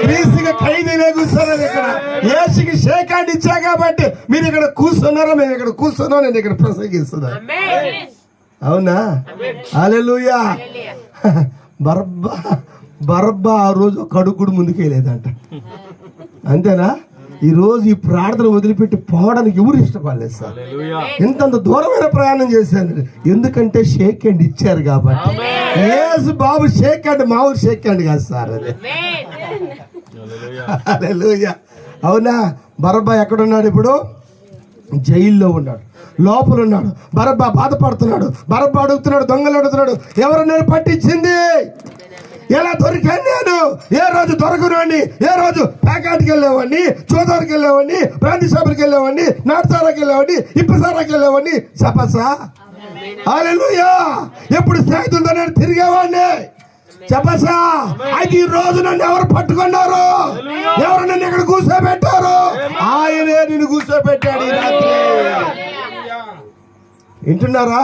క్రీస్తుగా ఖైదీలే కూర్చున్నారు ఇక్కడ. యేసుకి షేక్ హ్యాండ్ ఇచ్చా కాబట్టి మీరు ఇక్కడ కూర్చున్నారో, మేము ఇక్కడ కూర్చున్నాం, నేను ఇక్కడ ప్రసంగిస్తున్నా. అవునా? హల్లెలూయా. బరబ్బా ఆ రోజు కడుగుడు ముందుకెళ్ళేదంట. అంతేనా? ఈ రోజు ఈ ప్రార్థన వదిలిపెట్టి పోవడానికి ఎవరు ఇష్టపడలేదు సార్. ఇంతంత దూరమైన ప్రయాణం చేశాను ఎందుకంటే షేక్ హ్యాండ్ ఇచ్చారు కాబట్టి. యేసు బాబు షేక్ హ్యాండ్ మామూలు షేక్ హ్యాండ్ కాదు సార్ అది. హల్లెలూయా. అవునా? బరబ్బా ఎక్కడున్నాడు ఇప్పుడు? జైల్లో ఉన్నాడు, లోపల ఉన్నాడు. బరబ్బా బాధపడుతున్నాడు. బరబ్బా అడుగుతున్నాడు, దొంగలు అడుగుతున్నాడు, ఎవరు నేను పట్టించింది? ఎలా దొరికాను నేను? ఏ రోజు దొరకనండి, ఏ రోజు ప్యాకాట్కి వెళ్ళేవాడిని, చోదారికి వెళ్ళేవాడిని, బ్రాంతి షాపులకి వెళ్ళేవాడిని, నాటసారాకి వెళ్ళేవాడిని, ఇప్పసారాకి వెళ్ళేవాడిని. చెప్పసా? హల్లెలూయా. ఎప్పుడు స్నేహితులతో నేను తిరిగేవాడిని. చెప్పసా? అయితే ఈ రోజు నన్ను ఎవరు పట్టుకున్నారు? ఎవరు నన్ను ఇక్కడ కూర్చోబెట్టారు? ఆయనే నిన్ను కూర్చోబెట్టాడు ఈ రాత్రి. వింటున్నారా?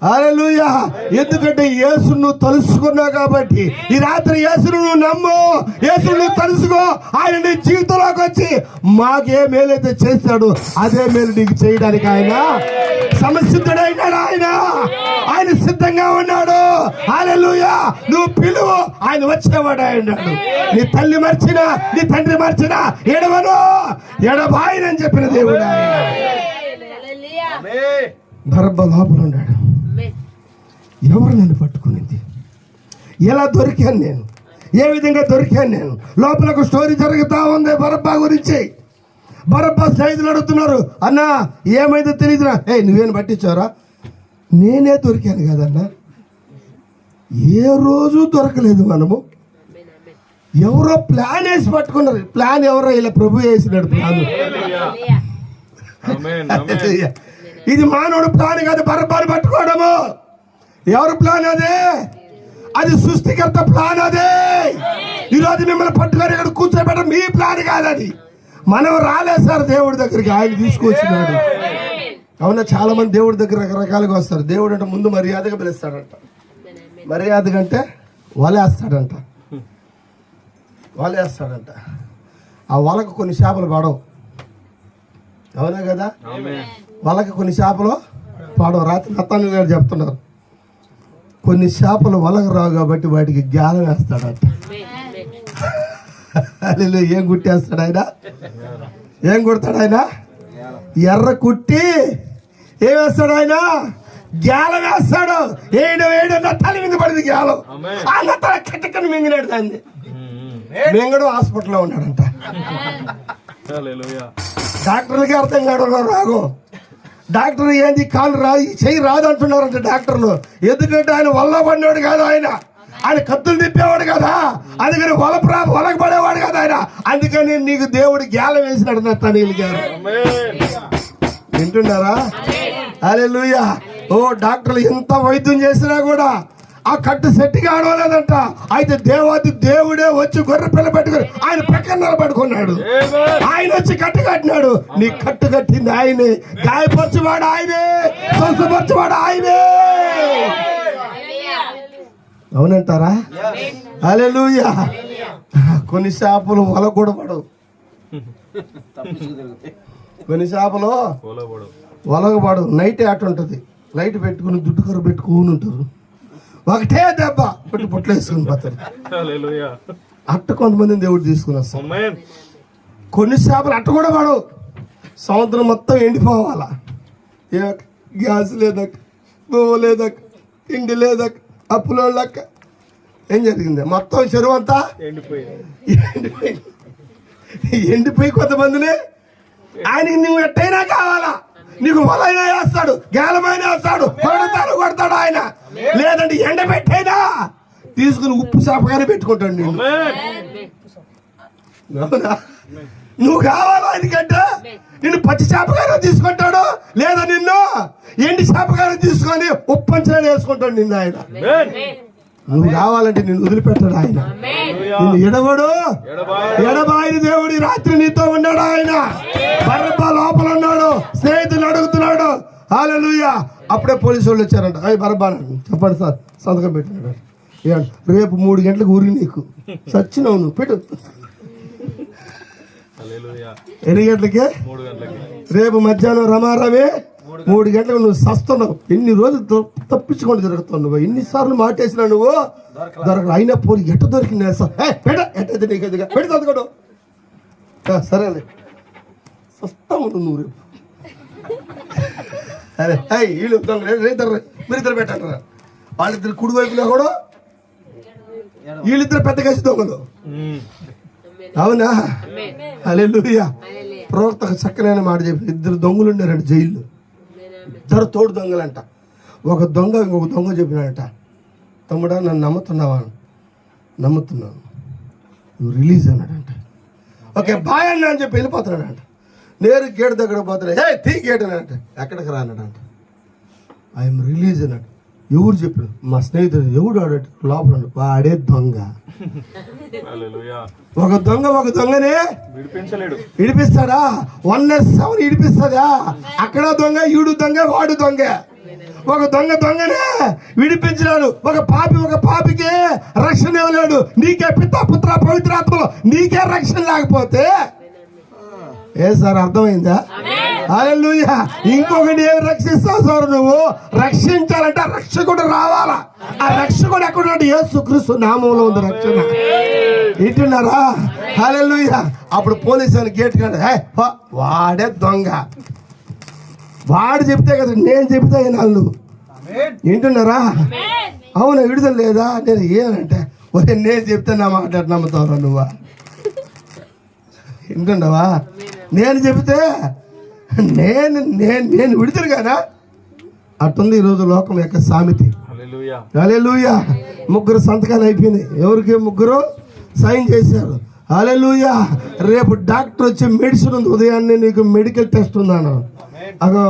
హల్లెలూయా. ఎందుకంటే యేసును నువ్వు తలుసుకున్నావు కాబట్టి ఈ రాత్రి యేసును నువ్వు నమ్ము, యేసును నువ్వు తలుసుకో. ఆయన నీ జీవితంలోకి వచ్చి మాకే మేలైతే చేస్తాడు అదే మేలు నీకు చేయడానికి ఆయన సమసిద్ధుడైనాడు. ఆయన సిద్ధంగా ఉన్నాడు. హల్లెలూయా. నువ్వు పిలువు, ఆయన వచ్చేవాడు. ఆయన నీ తల్లి మర్చినా, నీ తండ్రి మర్చినా ఎడవను, ఎడబాయనని చెప్పిన దేవుడు ఆయన. బరబ్బా లోపల ఉన్నాడు. ఎవరు నన్ను పట్టుకునింది? ఎలా దొరికాను నేను? ఏ విధంగా దొరికాను నేను? లోపల ఒక స్టోరీ జరుగుతూ ఉంది బరబ్బా గురించి. బరబ్బా స్నేహితులు అడుగుతున్నారు, అన్నా ఏమైందో తెలియదురా. నువ్వేం పట్టించారా? నేనే దొరికాను కదన్నా. ఏ రోజు దొరకలేదు మనము. ఎవరో ప్లాన్ వేసి పట్టుకున్నారు. ప్లాన్ ఎవరో ఇలా ప్రభు వేసినాడు ప్లాన్. ఇది మానవుడు ప్లాన్ కాదు. బరబ్బాను పట్టుకోవడము ఎవరు ప్లాన్? అదే అది సృష్టికర్త ప్లాన్. అదే ఈరోజు మిమ్మల్ని పట్టుకొని ఇక్కడ కూర్చోబెట్టడం మీ ప్లాన్ కాదు. అది మనం రాలేదు సార్ దేవుడి దగ్గరికి, ఆయన తీసుకొచ్చినాడు. అవునా? చాలా మంది దేవుడి దగ్గర రకరకాలుగా వస్తారు. దేవుడు అంటే ముందు మర్యాదగా పిలుస్తాడంట. మర్యాద కంటే వలేస్తాడంట. వలేస్తాడంట. ఆ వలకు కొన్ని చేపలు పడవు. అవునా కదా? వాళ్ళకి కొన్ని చేపలు పడవు. రాత్రి నత్తాన్ని గారు చెప్తున్నారు, కొన్ని చేపలు వలకు రావు కాబట్టి వాటికి గ్యాలం వేస్తాడట. ఏం కుట్టేస్తాడు ఆయన? ఏం కుడతాడు ఆయన? ఎర్ర కుట్టి ఏం వేస్తాడు ఆయన? గ్యాలం వేస్తాడు. ఏడు నత్తాల మీద పడింది గ్యాలం. ఆ నత్తాల కట్టకని మింగినాడు దాన్ని. మింగడు హాస్పిటల్లో ఉన్నాడంట. డాక్టర్లకి అర్థం కావడం రాగు. డాక్టర్ ఏంది కాలు చెయ్యి రాదు అంటున్నారంట డాక్టర్లు. ఎందుకంటే ఆయన వల్ల పడినాడు కాదు, ఆయన కత్తులు తిప్పేవాడు కదా, అందుకని వలకు పడేవాడు కదా ఆయన. అందుకని నీకు దేవుడు గేలం వేసినాడు నతనీయులు గారు. వింటున్నారా? హల్లెలూయా. ఓ డాక్టర్లు ఎంత వైద్యం చేసినా కూడా ఆ కట్టు సెట్ కావలేదంట. అయితే దేవుడే వచ్చి గొర్రె పిల్ల పెట్టుకుని ఆయన పక్కన నిలబడుకున్నాడు. ఆయన వచ్చి కట్టు కట్టినాడు. నీ కట్టు కట్టింది ఆయనే, గాయపరచువాడు ఆయనే, స్వస్థపరచువాడు ఆయనే. అవునంటారా? హల్లెలూయా. కొన్ని చేపలు వల కూడా పడవు, కొన్ని చేపలు వలకు పడవు. నైట్ ఆట ఉంటుంది, లైట్ పెట్టుకుని దుడ్డు కర్ర పెట్టుకుని ఉంటారు, ఒకటే దెబ్బ కొట్టి పుట్లు వేసుకుని పోతారు. అట్ట కొంతమందిని దేవుడు తీసుకుని వస్తాం. కొన్ని చేపలు అట్ట కూడా పడవు, సముద్రం మొత్తం ఎండిపోవాలా. గ్యాస్ లేదక్క, బొవ్వ లేదక్క, తిండి లేదక్క, అప్పులో లెక్క. ఏం జరిగింది? మొత్తం చెరువు అంతా ఎండిపోయి కొంతమందిని ఆయనకి నువ్వు ఎట్టయినా కావాలా, నీకు వలైనా వేస్తాడు, గేలమైనా వేస్తాడు, కొడతాడు ఆయన. లేదంటే ఎండబెట్టైనా తీసుకుని ఉప్పు చేపగానే పెట్టుకుంటాడు నేను. అవునా? నువ్వు కావాలా ఆయనకంటే నిన్ను పచ్చి చేపగానే తీసుకుంటాడు, లేదా నిన్ను ఎండి చేపగానే తీసుకొని ఉప్పంచని వేసుకుంటాడు నిన్ను ఆయన. నువ్వు కావాలంటే నిన్ను వదిలిపెట్టాడు ఆయన. నిన్ను ఎడబాయిన దేవుడు రాత్రి నీతో ఉన్నాడు ఆయన. బరబ్బా లోపల ఉన్నాడు, స్నేహితులు అడుగుతున్నాడు. హల్లెలూయా. అప్పుడే పోలీసు వాళ్ళు వచ్చారంట. బరబ్బా చెప్పండి సార్, సంతకం పెట్టినాడు. రేపు 3 గంటలకు ఊరి నీకు సచ్చినావు, నువ్వు పెట్టు. ఎన్ని గంటలకి? రేపు మధ్యాహ్నం రమారమే 3 గంటలకు నువ్వు సస్తున్నావు. ఎన్ని రోజులు తప్పించుకొని తిరుగుతావు నువ్వు, ఎన్నిసార్లు మాటేసినా నువ్వు దొరకదు. అయినా పోలి ఎట్ట దొరికింది సార్, పెట్టి చదువుకోడు. సరేలే సస్తావు నువ్వు రేపు. అరే వీళ్ళు మీరిద్దరు పెట్టంటారా? వాళ్ళిద్దరు కుడి వైపులో కూడా వీళ్ళిద్దరు పెద్ద కలిసి దొంగలు. అవునా? హల్లెలూయా. ప్రవక్త చక్కనైన మాట చెప్పి 2 దొంగలు ఉండారంట జైల్లో. 2 తోడు దొంగలంట. ఒక దొంగ ఇంకొక దొంగ చెప్పినాడంట, తమ్ముడా నన్ను నమ్ముతున్నావా? నమ్ముతున్నాను, నువ్వు రిలీజ్ అన్నాడంట. ఓకే బాయ్ అన్నా అని చెప్పి వెళ్ళిపోతున్నాడంట. నేరు గేటు దగ్గర పోతున్నా, తీ గేట్ అన్నాడంట. ఎక్కడికి రాన్నాడంట. ఐఎమ్ రిలీజ్ అన్నాడు. ఎవరు చెప్పాడు? మా స్నేహితుడు. ఎవడు ఆడాడు? లోపల వాడే దొంగ. ఒక దొంగనే విడిపిస్తాడా? 107 విడిపిస్తుందా? అక్కడ దొంగ, ఈడు దొంగ, వాడు దొంగ. ఒక దొంగనే విడిపించినాడు. ఒక పాపికి రక్షణ ఇవ్వలేడు. నీకే పిత పుత్ర పవిత్రాత్మలో నీకే రక్షణ లేకపోతే ఏ సార్ అర్థమైందా? హల్లెలూయా. ఇంకొకటి ఏమి రక్షిస్తావు సార్? నువ్వు రక్షించాలంటే రక్షకుడు రావాలా. ఆ రక్షకుడు ఎక్కడున్నాడు? యేసుక్రీస్తు నామంలో ఉంది రక్షణ. వింటున్నారా? హల్లెలూయా. అప్పుడు పోలీసు అని గేట్ కాడ వాడే దొంగ, వాడు చెప్తే కదా నేను చెప్తే వాళ్ళు. వింటున్నారా? అవునా? విడుదల లేదా? నేను ఏనంటే నేను చెప్తే నా మాట నమ్ముతావా నువ్వా? వింటున్నావా? నేను చెబితే నేను విడుదల కదా. అట్టుంది ఈరోజు లోకం యొక్క సామెతి. హల్లెలూయా. 3 సంతకాలు అయిపోయినాయి. ఎవరికి? 3 సైన్ చేశారు. హల్లెలూయా. రేపు డాక్టర్ వచ్చి మెడిసిన్ ఉంది, ఉదయాన్నే నీకు మెడికల్ టెస్ట్ ఉందన్నారు.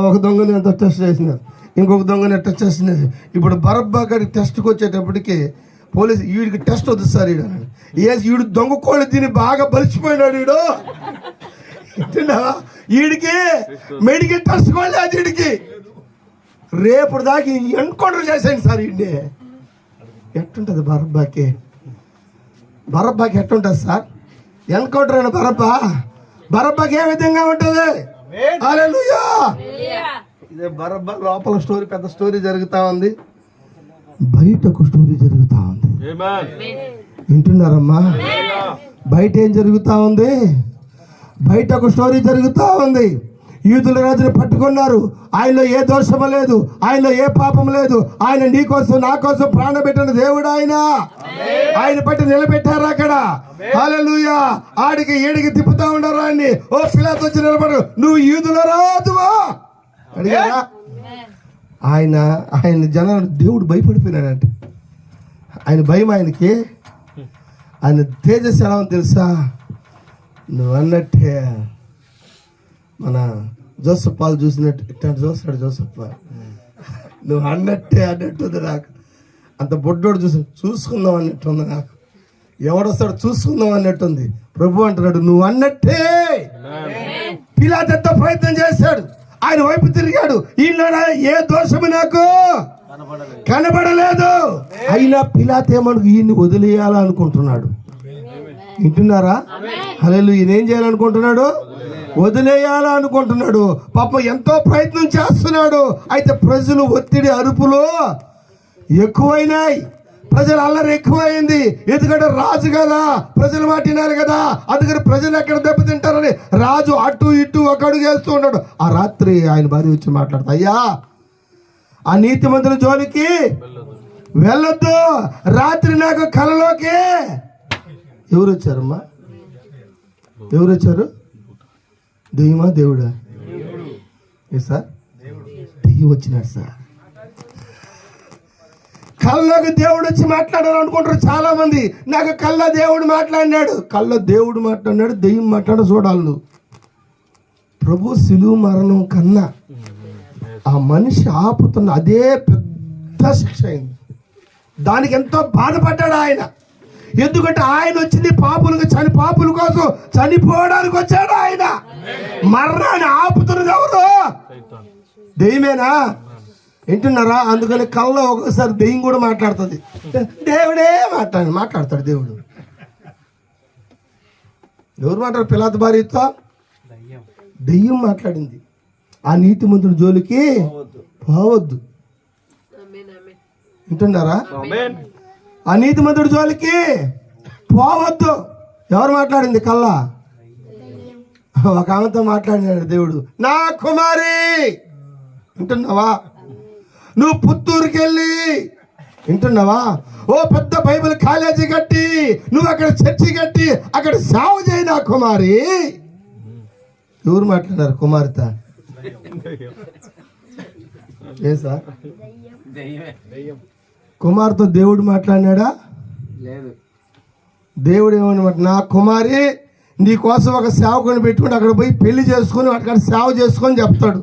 ఒక దొంగని ఎంత టెస్ట్ చేసినారు, ఇంకొక దొంగని టెస్ట్ చేసినారు. ఇప్పుడు బరబ్బా గారి టెస్ట్కి వచ్చేటప్పటికి పోలీసు వీడికి టెస్ట్ వద్దు సార్, వీడు దొంగ కోళ్ళు తిని బాగా బలిసిపోయినాడు. వీడికి మెడికల్ టెస్ట్ కూడా లేదు. వీడికి రేపు దాకా ఎన్కౌంటర్ చేశాను సార్. వీడిని ఎట్టుంటది బరబ్బాకి ఎట్టుంటది సార్? ఎన్కౌంటర్ అయిన బరబ్బాకి ఏ విధంగా ఉంటది? హల్లెలూయా. ఇదే బరబ్బా లోపల స్టోరీ, పెద్ద స్టోరీ జరుగుతా ఉంది, బయట ఒక స్టోరీ జరుగుతా ఉంది. వింటున్నారమ్మా? బయట ఏం జరుగుతా ఉంది? బయట ఒక స్టోరీ జరుగుతా ఉంది. యూదుల రాజుని పట్టుకున్నారు. ఆయనలో ఏ దోషము లేదు, ఆయనలో ఏ పాపం లేదు. ఆయన నీ కోసం నా కోసం ప్రాణం పెట్టిన దేవుడు ఆయన పట్టి నిలబెట్టారు అక్కడ. హల్లెలూయా. ఆడికి ఏడికి తిప్పుతా ఉన్నారు ఆయన్ని. ఓ పిలాతు వచ్చి నిలబడు, నువ్వు యూదుల రాజువా? అడిగారా? ఆయన జనాలు దేవుడు భయపడిపోయినాడంట. ఆయన భయం ఆయనకి, ఆయన తేజస్సు ఎలా ఉంది తెలుసా? నువ్వు అన్నట్టే మన జోసఫ్ పాల్ చూసినట్టు ఇట్లాంటి చూస్తాడు జోసఫ్. నువ్వు అన్నట్టే అన్నట్టుంది నాకు. అంత బొడ్డోడు చూసుకుందాం అన్నట్టుంది నాకు. ఎవడొస్తాడు చూసుకుందాం అన్నట్టుంది. ప్రభు అంటున్నాడు నువ్వు అన్నట్టే. పిలాతు ఎంతో ప్రయత్నం చేశాడు, ఆయన వైపు తిరిగాడు, ఈయన ఏ దోషము నాకు కనబడలేదు. అయినా పిలాతు ఏమనుకు ఈయన్ని వదిలేయాలనుకుంటున్నాడు. వింటున్నారా? హల్లెలూయా. ఈయన ఏం చేయాలనుకుంటున్నాడు? వదిలేయాలనుకుంటున్నాడు. పాపం ఎంతో ప్రయత్నం చేస్తున్నాడు. అయితే ప్రజలు ఒత్తిడి, అరుపులు ఎక్కువైనాయి, ప్రజల అల్లరి ఎక్కువైంది. ఎందుకంటే రాజు కదా, ప్రజలు మాటినారు కదా, అందుకని ప్రజలు ఎక్కడ దెబ్బతింటారని రాజు అటు ఇటు ఒక అడుగు వేస్తూ ఉన్నాడు. ఆ రాత్రి ఆయన భార్య వచ్చి మాట్లాడతా, అయ్యా ఆ నీతిమంతుల జోలికి వెళ్ళొద్దు. రాత్రి నాకు కలలోకి ఎవరు వచ్చారమ్మా? ఎవరు వచ్చారు? దెయ్యమా దేవుడా? ఏ సార్? దెయ్యం వచ్చినాడు సార్. కళ్ళలోకి దేవుడు వచ్చి మాట్లాడారు అనుకుంటారు చాలా మంది. నాకు కళ్ళ దేవుడు మాట్లాడినాడు. కళ్ళ దేవుడు మాట్లాడినాడు, దెయ్యం మాట్లాడ చూడాలి నువ్వు. ప్రభు సిలువ మరణం కన్నా ఆ మనిషి ఆపుతున్న అదే పెద్ద శిక్ష అయింది. దానికి ఎంతో బాధపడ్డాడు ఆయన. ఎందుకంటే ఆయన వచ్చింది పాపుల కోసం చనిపోవడానికి వచ్చాడు. ఆయన మరణాన్ని ఆపుతున్నది ఎవరు? దెయ్యమేనా? వింటున్నారా? అందుకని కళ్ళలో ఒకసారి దెయ్యం కూడా మాట్లాడుతుంది. దేవుడే మాట్లాడతాడు దేవుడు. ఎవరు మాట్లాడు? పిలాతు భార్యతో దెయ్యం మాట్లాడింది. ఆ నీతిమంతుడి జోలికి పోవద్దు. వింటున్నారా? ఆ నీతిమంతుడి జోలికి పోవద్దు. ఎవరు మాట్లాడింది? కళ్ళ ఒక ఆమెతో మాట్లాడినాడు దేవుడు. నా కుమారి, వింటున్నావా? నువ్వు పుత్తూరుకి వెళ్ళి, వింటున్నావా, ఓ పెద్ద బైబిల్ కాలేజీ కట్టి, నువ్వు అక్కడ చర్చి కట్టి అక్కడ సేవ చేయి నా కుమారి. ఎవరు మాట్లాడారు? కుమార్తె. ఏ సార్? కుమార్తె దేవుడు మాట్లాడినాడా? లేదు. దేవుడు ఏమన్నమాట, నా కుమారి నీ కోసం ఒక సేవకుని పెట్టుకుని అక్కడ పోయి పెళ్లి చేసుకుని అక్కడ సేవ చేసుకొని చెప్తాడు.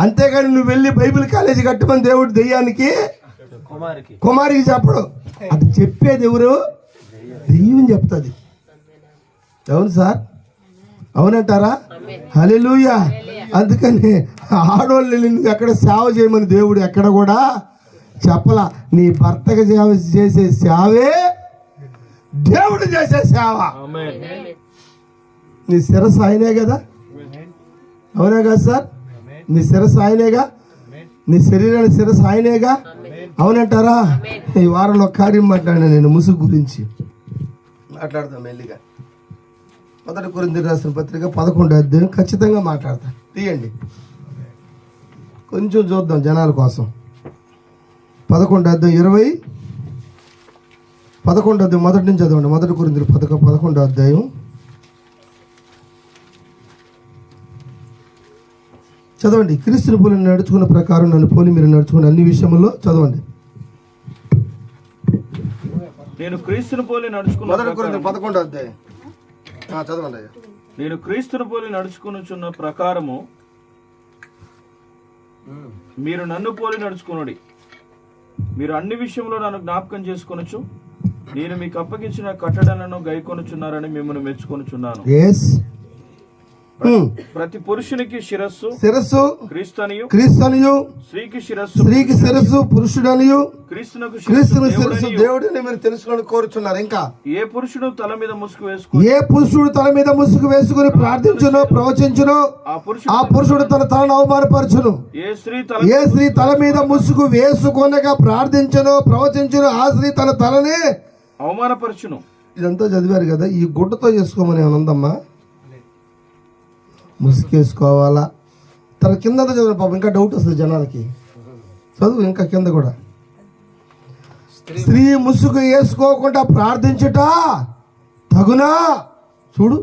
అంతేగాని నువ్వు వెళ్ళి బైబిల్ కాలేజీ కట్టమని దేవుడు దెయ్యానికి కుమారికి చెప్పడు. అది చెప్పేది ఎవరు? దెయ్యం చెప్తుంది. అవును సార్, అవునంటారా? హల్లెలూయా. అందుకని ఆడవాళ్ళు నువ్వు ఎక్కడ సేవ చేయమని దేవుడు ఎక్కడ కూడా చెప్పలా. నీ భర్తకు సేవ చేసే సేవే దేవుడు చేసే సేవ. నీ శిరస్సు ఆయనే కదా, అవునా కదా సార్? నీ శిరస్సు ఆయనేగా, నీ శరీరానికి శిరస్సు ఆయనేగా, అవునంటారా? ఈ వారంలో కార్యం మాట్లాడినా నేను ముసుగు గురించి మాట్లాడతాను మెల్లిగా. 1 కొరింథీయులకు రాసిన పత్రిక 11వ అధ్యాయం ఖచ్చితంగా మాట్లాడతా. తీయండి కొంచెం చూద్దాం జనాల కోసం. 11వ అధ్యాయం 11వ అధ్యాయం మొదటి నుంచి చదవండి. 1 కొరింథీయులకు 11వ అధ్యాయం చదవండి. క్రీస్తుని పోలి నడుచుకున్న ప్రకారం నన్ను పోలి మీరు నడుచుకున్న అన్ని విషయంలో చదవండి. నేను క్రీస్తుని పోలి నడుచుకున్న 11వ అధ్యాయం చదవండి. నేను క్రీస్తుని పోలి నడుచుకునుచున్న ప్రకారము మీరు నన్ను పోలి నడుచుకునుడి. మీరు అన్ని విషయంలో నన్ను జ్ఞాపకం చేసుకొనొచ్చు. నేను మీకు అప్పగించిన కట్టడలను గైకొనుచున్నారని మిమ్మల్ని మెచ్చుకొనుచున్నాను. ప్రతి పురుషునికి శిరస్సు క్రీస్తునియు, స్త్రీకి శిరస్సు పురుషుడనియు, క్రీస్తునకు శిరస్సు దేవుడని మీరు తెలుసుకొని కోరుచున్నారు. ఇంకా ఏ పురుషుడు తల మీద ముసుగు వేసుకుని ప్రార్థించును ప్రవచించును ఆ పురుషుడు తన తలను అవమానపరచును. ఏ స్త్రీ తల మీద ముసుగు వేసుకొనగా ప్రార్థించును ప్రవచించును ఆ స్త్రీ తన తలని అవమానపరచును. ఇదంతా చదివారు కదా. ఈ గుడ్డతో చేసుకోమని ఏమైనా ఉందమ్మా? ముసుగేసుకోవాలా? తన కింద చదువు పాపం, ఇంకా డౌట్ వస్తుంది జనాలకి. చదువు ఇంకా కింద కూడా. స్త్రీ ముసుగు వేసుకోకుండా ప్రార్థించుట తగునా? చూడు,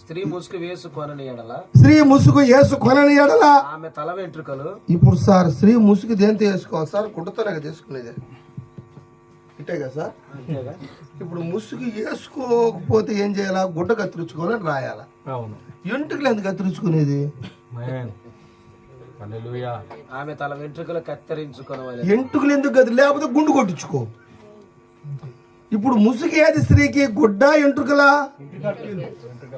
స్త్రీ ముసుగు వేసుకొనని ఎడల స్త్రీ ముసుగు వేసుకొనని ఎడల ఆమె తల వెంట్రుకలు. ఇప్పుడు సార్ స్త్రీ ముసుగు దేంతో వేసుకోవాలి సార్? గుడ్డతోనే కదా వేసుకునేది, ఇంటే కదా సార్? ఇప్పుడు ముసుగు వేసుకోకపోతే ఏం చేయాలా? గుడ్డ కత్తిరించుకోవాలని రాయాలా? ఎంటుకలు ఎందుకు కత్తిరించుకునేది? ఆమె తల వెంట్రుకలు కత్తిరించుకొనవలె. ఎంటుకలు ఎందుకు కత్తి, లేకపోతే గుండు కొట్టించుకో. ఇప్పుడు ముసుగు ఏది స్త్రీకి? గుడ్డ ఎంట్రుకలా?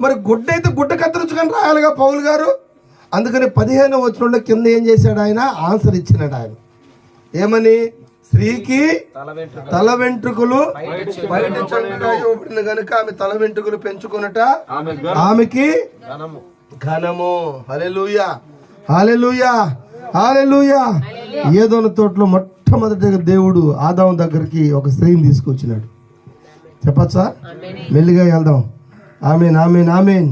మరి గుడ్డ అయితే గుడ్డ కత్తిరించుకొని రాయాలిగా పౌలు గారు. అందుకని 15వ వచనంలో కింద ఏం చేశాడు ఆయన? ఆన్సర్ ఇచ్చినాడు ఆయన. ఏమని? స్త్రీకి తల వెంట్రుకలు బయట చక్కగా ఇవ్వబడింది కనుక ఆమె తల వెంట్రుకలు పెంచుకొనుట ఆమెకి ఘనము. హల్లెలూయా, హల్లెలూయా, హల్లెలూయా. ఏదోన తోటలో మొట్టమొదటిగా దేవుడు ఆదాము దగ్గరికి ఒక స్త్రీని తీసుకొచ్చినాడు. చెప్పచ్చా? మెల్లిగా వెళ్దాం. ఆమేన్, ఆమేన్, ఆమేన్.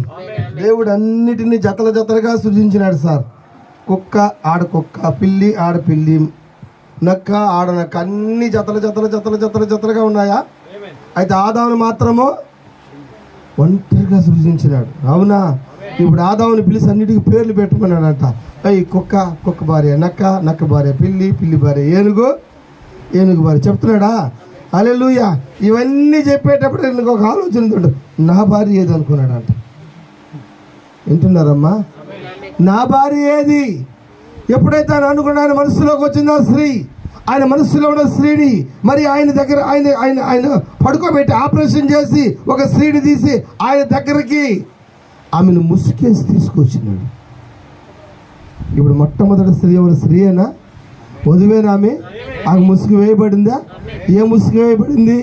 దేవుడు అన్నిటినీ జతల జతలుగా సృజించినాడు సార్. కుక్క ఆడ కుక్క, పిల్లి ఆడ పిల్లి, నక్క ఆడ నక్క, అన్ని జతల జతల జతల జతల జతలుగా ఉన్నాయా? అయితే ఆదామును మాత్రము ఒంటరిగా సృజించినాడు. అవునా? ఇప్పుడు ఆదాముని పిలిచి అన్నిటికీ పేర్లు పెట్టుకున్నాడంట. అయ్యి కుక్క, కుక్క భార్య, నక్క, నక్క భార్య, పిల్లి, పిల్లి భార్య, ఏనుగు, ఏనుగు భార్య చెప్తున్నాడా? హల్లెలూయా. ఇవన్నీ చెప్పేటప్పుడు నాకు ఒక ఆలోచన ఉంటుంది, నా భార్య ఏది అనుకున్నాడంట. వింటున్నారమ్మా? నా భార్య ఏది? ఎప్పుడైతే ఆయన అనుకున్న ఆయన మనసులోకి వచ్చింది ఆ స్త్రీ, ఆయన మనసులో ఉన్న స్త్రీని మరి ఆయన దగ్గర ఆయన ఆయన ఆయన పడుకోబెట్టి ఆపరేషన్ చేసి ఒక స్త్రీని తీసి ఆయన దగ్గరికి ఆమెను ముసుకేసి తీసుకొచ్చినాడు. ఇప్పుడు మొట్టమొదటి స్త్రీ ఎవరు? స్త్రీ అయినా వధువేనా? ఆమె ముసుగు వేయబడిందా? ఏ ముసుగు వేయబడింది?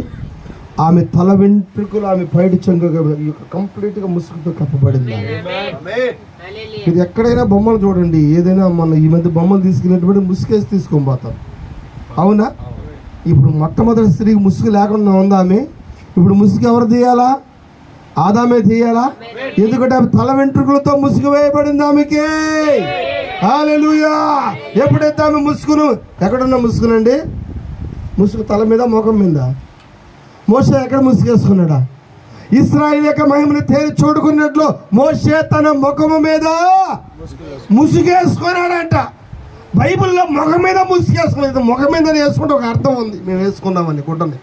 ఆమె తల వెంట్రుకలు ఆమె పైడి చెంగు కంప్లీట్గా ముసుగుతో కప్పబడింది. మీరు ఎక్కడైనా బొమ్మలు చూడండి, ఏదైనా మన ఈ మధ్య బొమ్మలు తీసుకెళ్ళేటప్పుడు ముసుగేసి తీసుకొని పోతాం. అవునా? ఇప్పుడు మొట్టమొదటి స్త్రీకి ముసుగు లేకుండా ఉందా ఆమె? ఇప్పుడు ముసుగు ఎవరు తీయాలా? ఆదామే తీయాలా? ఎందుకంటే ఆమె తల వెంట్రుకలతో ముసుగు వేయబడింది ఆమెకి. హల్లెలూయా. ఎప్పుడైతే ఆమె ముసుగును, ఎక్కడున్న ముసుగునండి? ముసుగు తల మీద, ముఖం మీద. మోషే ఎక్కడ ముసుగేసుకున్నాడా? ఇశ్రాయేలు యొక్క మహిమను తేలి చూడుకున్నట్లు మోషే తన ముఖము మీద ముసుగేసుకున్నాడంట. బైబిల్లో ముఖం మీద ముసుగేసుకునేది, ముఖం మీద వేసుకుంటే ఒక అర్థం ఉంది, మేము వేసుకున్నామని గుడ్డని.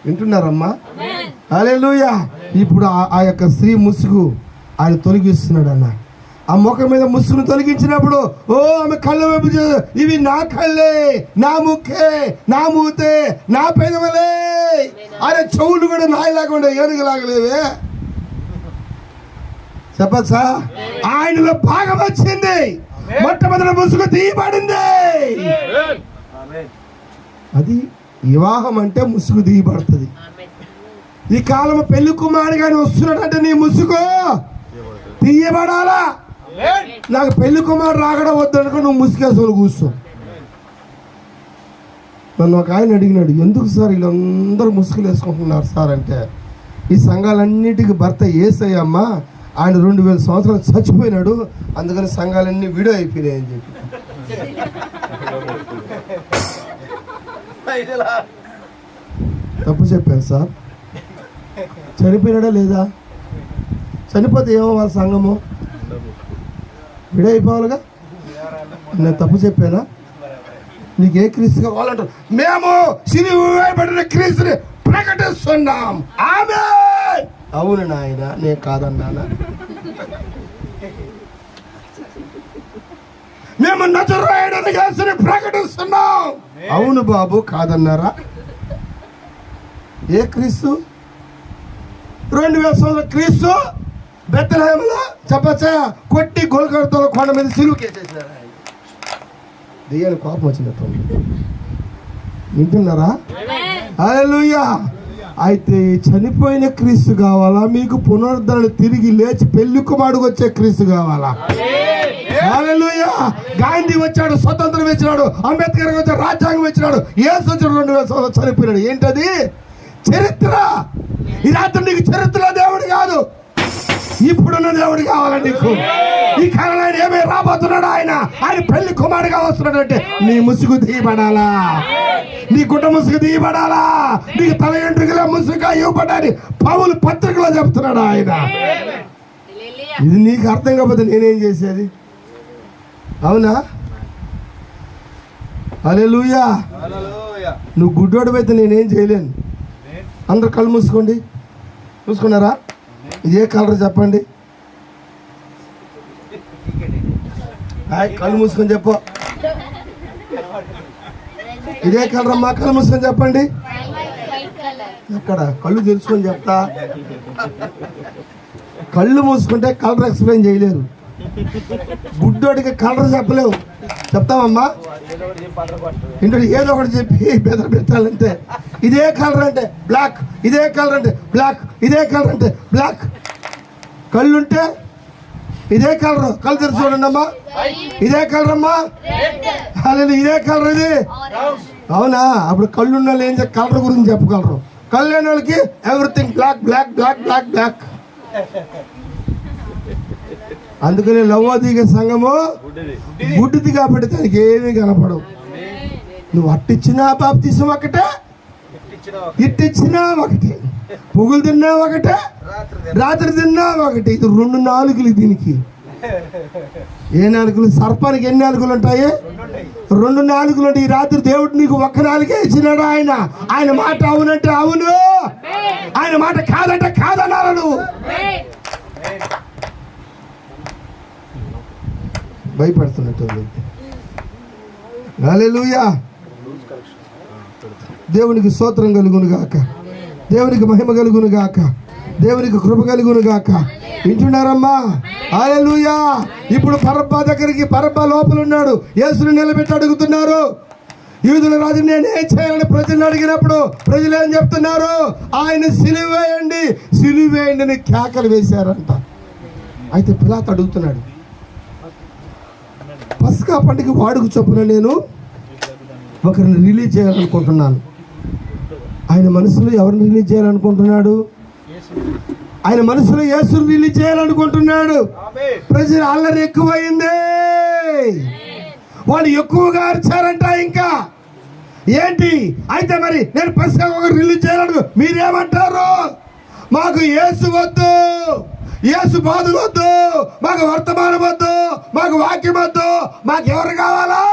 వింటున్నారమ్మా? హల్లెలూయా. ఇప్పుడు ఆ యొక్క స్త్రీ ముసుగు ఆయన తొలగిస్తున్నాడు అన్న. ఆ ముఖం మీద ముసుగును తొలగించినప్పుడు ఆమె కళ్ళ వైపు, ఇవి నా కళ్ళే, నా ముఖే, నా మూతే, నా పెదవులే. అరే చెవులు కూడా నాయలాగా ఉండే, ఏనుగులాగలేవే. చెప్పచ్చా? ఆయనలో భాగం వచ్చింది. మొట్టమొదటి ముసుగు తీయబడింది. అది వివాహం అంటే ముసుగు తీయబడుతుంది. ఈ కాలం పెళ్లి కుమారుగానే వస్తున్నాడంటే నీ ముసుగు తీయబడాలా? నాకు పెళ్లి కుమారుడు రాకడం వద్దనుకో, నువ్వు ముసుగేసుకొని కూర్చో. నన్ను ఒక ఆయన అడిగినాడు, ఎందుకు సార్ వీళ్ళందరూ ముసుగులు వేసుకుంటున్నారు సార్ అంటే, ఈ సంఘాలన్నిటికీ భర్త యేసయ్యమ్మా, ఆయన 2000 సంవత్సరాలు చచ్చిపోయినాడు, అందుకని సంఘాలన్నీ విడో అయిపోయినాయి అని చెప్పి. తప్పు చెప్పాను సార్. చనిపోయినాడా లేదా? చనిపోతే ఏమో వాళ్ళ సంఘము విడే అయిపోవాలిగా. నేను తప్పు చెప్పానా? నీకు ఏ క్రీస్తు కావాలంటారు? మేము సిలువబడిన క్రీస్తుని ప్రకటిస్తున్నాం. ఆమేన్. అవును నాయన, నేను కాదన్నానా? మేము నజరేయుడైన యేసుని ప్రకటిస్తున్నాం. అవును బాబు, కాదన్నారా? ఏ క్రీస్తు? 2000 సంవత్సరాల క్రీస్తు బెత్లెహేములో చెప్పచ్చా కొట్టి గొల్గొతా కొండ మీద సిలువకేసేసినారు. దెయ్యాన్ని కోపం వచ్చినట్టు. వింటున్నారా? హల్లెలూయా. అయితే చనిపోయిన క్రీస్తు కావాలా మీకు? పునరుద్ధరణ తిరిగి లేచి పెళ్లి కుమారుడు వచ్చే క్రీస్తు కావాలా? హల్లెలూయా. గాంధీ వచ్చాడు, స్వతంత్రం ఇచ్చినాడు. అంబేద్కర్ వచ్చాడు, రాజ్యాంగం ఇచ్చినాడు. యేసు వచ్చాడు, 2000 సంవత్సరాలు చనిపోయినాడు. ఏంటది? చరిత్ర. ఈ రాత్రి నీకు చరిత్రలో దేవుడు కాదు, ఇప్పుడున్న దేవుడు కావాలా నీకు? ఈ కాలంలో త్వరగా రాబోతున్నాడు ఆయన. ఆయన పెళ్లి కుమారుడుగా వస్తున్నాడు అంటే నీ ముసుగు తీయబడాలా, నీ గుడ్డ ముసుగు తీయబడాలా, నీకు తల ఎంట్రుకల ముసుగుగా ఇవ్వబడాలి పౌలు పత్రికలో చెప్తున్నాడు ఆయన. ఇది నీకు అర్థం కాకపోతే నేనేం చేసేది? అవునా? హల్లెలూయా. నువ్వు గుడ్డోడు అయితే నేనేం చేయలేను. అందరు కళ్ళు మూసుకోండి. చూసుకున్నారా? ఇదే కలర్ చెప్పండి. కళ్ళు మూసుకొని చెప్పు. ఇదే కలర్ అమ్మా. కళ్ళు మూసుకొని చెప్పండి. ఎక్కడ? కళ్ళు తెరుచుకొని చెప్తా. కళ్ళు మూసుకుంటే కలర్ ఎక్స్ప్లెయిన్ చేయలేరు. గుడ్డోడికి కలర్ చెప్పలేవు. చెప్తామమ్మా? ఇంటి ఏదో ఒకటి చెప్పి బెదరబెట్టాలంటే ఇదే కలర్ అంటే బ్లాక్, ఇదే కలర్ అంటే బ్లాక్, ఇదే కలర్ అంటే బ్లాక్. కళ్ళుంటే ఇదే కలర్. కళ్ళు తెరిచి చూడండి అమ్మా. ఇదే కలర్ అమ్మా. అలాగే ఇదే కలర్ ఇది. అవునా? అప్పుడు కళ్ళున్న వాళ్ళు ఏం కలర్ గురించి చెప్పగలరు. కళ్ళు లేని వాళ్ళకి everything black black black black black. అందుకని లవోదిక సంఘము గుడ్డిది కాబట్టి దానికి ఏమీ కనపడవు. నువ్వు అట్టిచ్చినా బాప్తిసం ఒకటే, ఇట్టిచ్చినా ఒకటే, పువ్వులు తిన్నా ఒకటే, రాత్రి తిన్నా ఒకటే. ఇది 2 నాలుగులు దీనికి. ఏ నాలుగులు? సర్పానికి ఎన్ని నాలుగులు ఉంటాయి? 2 నాలుగులు ఉంటాయి. ఈ రాత్రి దేవుడు నీకు 1 నాలుగే ఇచ్చినాడు ఆయన. ఆయన మాట అవునంటే అవును, ఆయన మాట కాదంటే కాదన్నారు నువ్వు. భయపడుతున్నట్టు. హల్లెలూయా. దేవునికి స్తోత్రం కలుగును గాక, దేవునికి మహిమ కలుగును గాక, దేవునికి కృప కలుగును గాక. వింటున్నారమ్మా? హల్లెలూయా. ఇప్పుడు బరబ్బా దగ్గరికి, బరబ్బా లోపల ఉన్నాడు. యేసుని నిలబెట్టి అడుగుతున్నారు. యూదుల రాజు నేనేం చేయాలని ప్రజలు అడిగినప్పుడు ప్రజలు ఏం చెప్తున్నారు? ఆయన సిలువేయండి, సిలువేయండి అని కేకలు వేశారంట. అయితే పిలాతు అడుగుతున్నాడు, పస్కా పండుగ వాడుకు చొప్పున నేను ఒకరిని రిలీజ్ చేయాలనుకుంటున్నాను. ఆయన మనసులో ఎవరిని రిలీజ్ చేయాలనుకుంటున్నాడు? ఆయన మనసులో యేసుని రిలీజ్ చేయాలనుకుంటున్నాడు. ప్రజలు అల్లరి ఎక్కువైంది. వాళ్ళు ఎక్కువగా అరిచారంట. ఇంకా ఏంటి? అయితే మరి నేను పస్కా ఒకరు రిలీజ్ చేయాలను, మీరేమంటారు? మాకు యేసు వద్దు, యేసు బాధలు వద్దు, మాకు వర్తమానం వద్దు, మాకు వాక్యం వద్దు. మాకు ఎవరు కావాలా?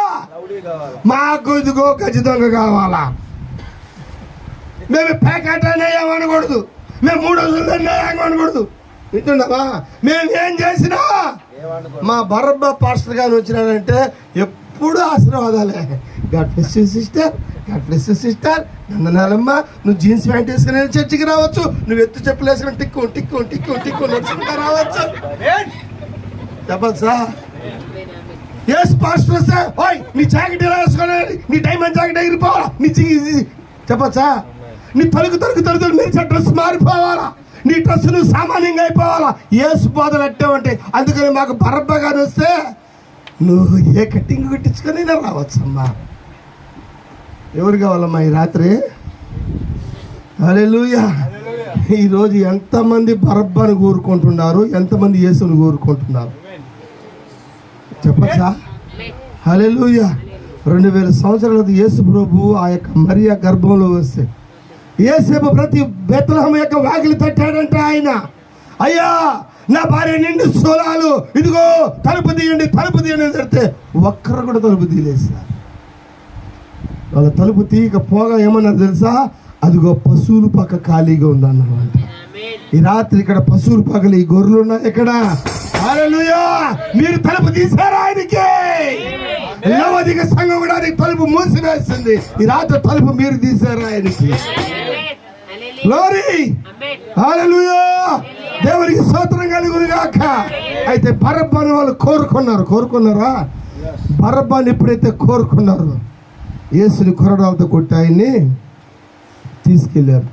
మాకు ఇదిగో ఖచ్చితంగా కావాలా. మేము ప్యాకెట్ అన్యాయం అనకూడదు, మేము 3 రోజులు అన్యాయం అనకూడదు. వింటున్నావా? మేము ఏం చేసినా మా బరబ్బా పాస్టర్ గారు వచ్చినాడంటే ఎప్పుడు ఆశీర్వాదాలే. God bless you sister, God bless you sister. నందనాలమ్మ, నువ్వు జీన్స్ ప్యాంట్ వేసుకుని చర్చికి రావచ్చు, నువ్వు ఎత్తు చెప్పులు వేసుకుని టిక్కు టిక్కు టిక్కు టిక్కు నడుచుకుంటా రావచ్చు. చెప్పచ్చా? ఎస్ పాస్టర్ వస్తే ఓయ్ నీ జాకెట్ ఎలా వేసుకోవాలి, నీ డైమండ్ జాకెట్ ఎగిరిపోవాలా, నీ చెప్పచ్చా? నీ తలుగు తలుగు తలుగు మెరిచే డ్రెస్ మారిపోవాలా, నీ డ్రెస్ నువ్వు సామాన్యంగా అయిపోవాలా. ఏసు బాధలు అట్టావంటే. అందుకని మాకు బరబ్బా గారు వస్తే నువ్వు ఏ కట్టింగ్ కుట్టించుకొని రావచ్చమ్మా. ఎవరు కావాలమ్మా ఈ రాత్రి? హల్లెలూయా. ఈరోజు ఎంతమంది బరబ్బాను కోరుకుంటున్నారు, ఎంతమంది యేసుని కోరుకుంటున్నారు చెప్పచ్చా? హల్లెలూయా. 2000 సంవత్సరాల యేసు ప్రభు ఆ యొక్క మరియా గర్భంలో వస్తే యేసేపు ప్రతి బెత్లెహేము యొక్క వాకిలి తట్టాడంట. ఆయన, అయ్యా నా భార్య నిండు సోలాలు, ఇదిగో తలుపు తీయండి, తలుపు తీయండి తడితే ఒక్కరు కూడా తలుపు తీయలేదు. వాళ్ళ తలుపు తీయకపోగా ఏమన్నారు తెలుసా? అదిగో పశువులు పక్క ఖాళీగా ఉందన్నమాట. ఈ రాత్రి ఇక్కడ పశువులు పక్కలు ఈ గొర్రెలు ఉన్నాయి ఇక్కడ. హల్లెలూయా. మీరు తలుపు తీశారా ఆయనకి? లవోదిక సంఘం కూడా తలుపు మూసివేస్తుంది. ఈ రాత్రి తలుపు మీరు తీశారా ఆయనకి? గ్లోరీ. హల్లెలూయా. దేవునికి స్తోత్రం కలుగును గాక. అయితే బరబ్బాని వాళ్ళు కోరుకున్నారా? బరబ్బాని ఎప్పుడైతే కోరుకున్నారో యేసుని కొరడాలతో కొట్టి ఆయన్ని తీసుకెళ్ళారు.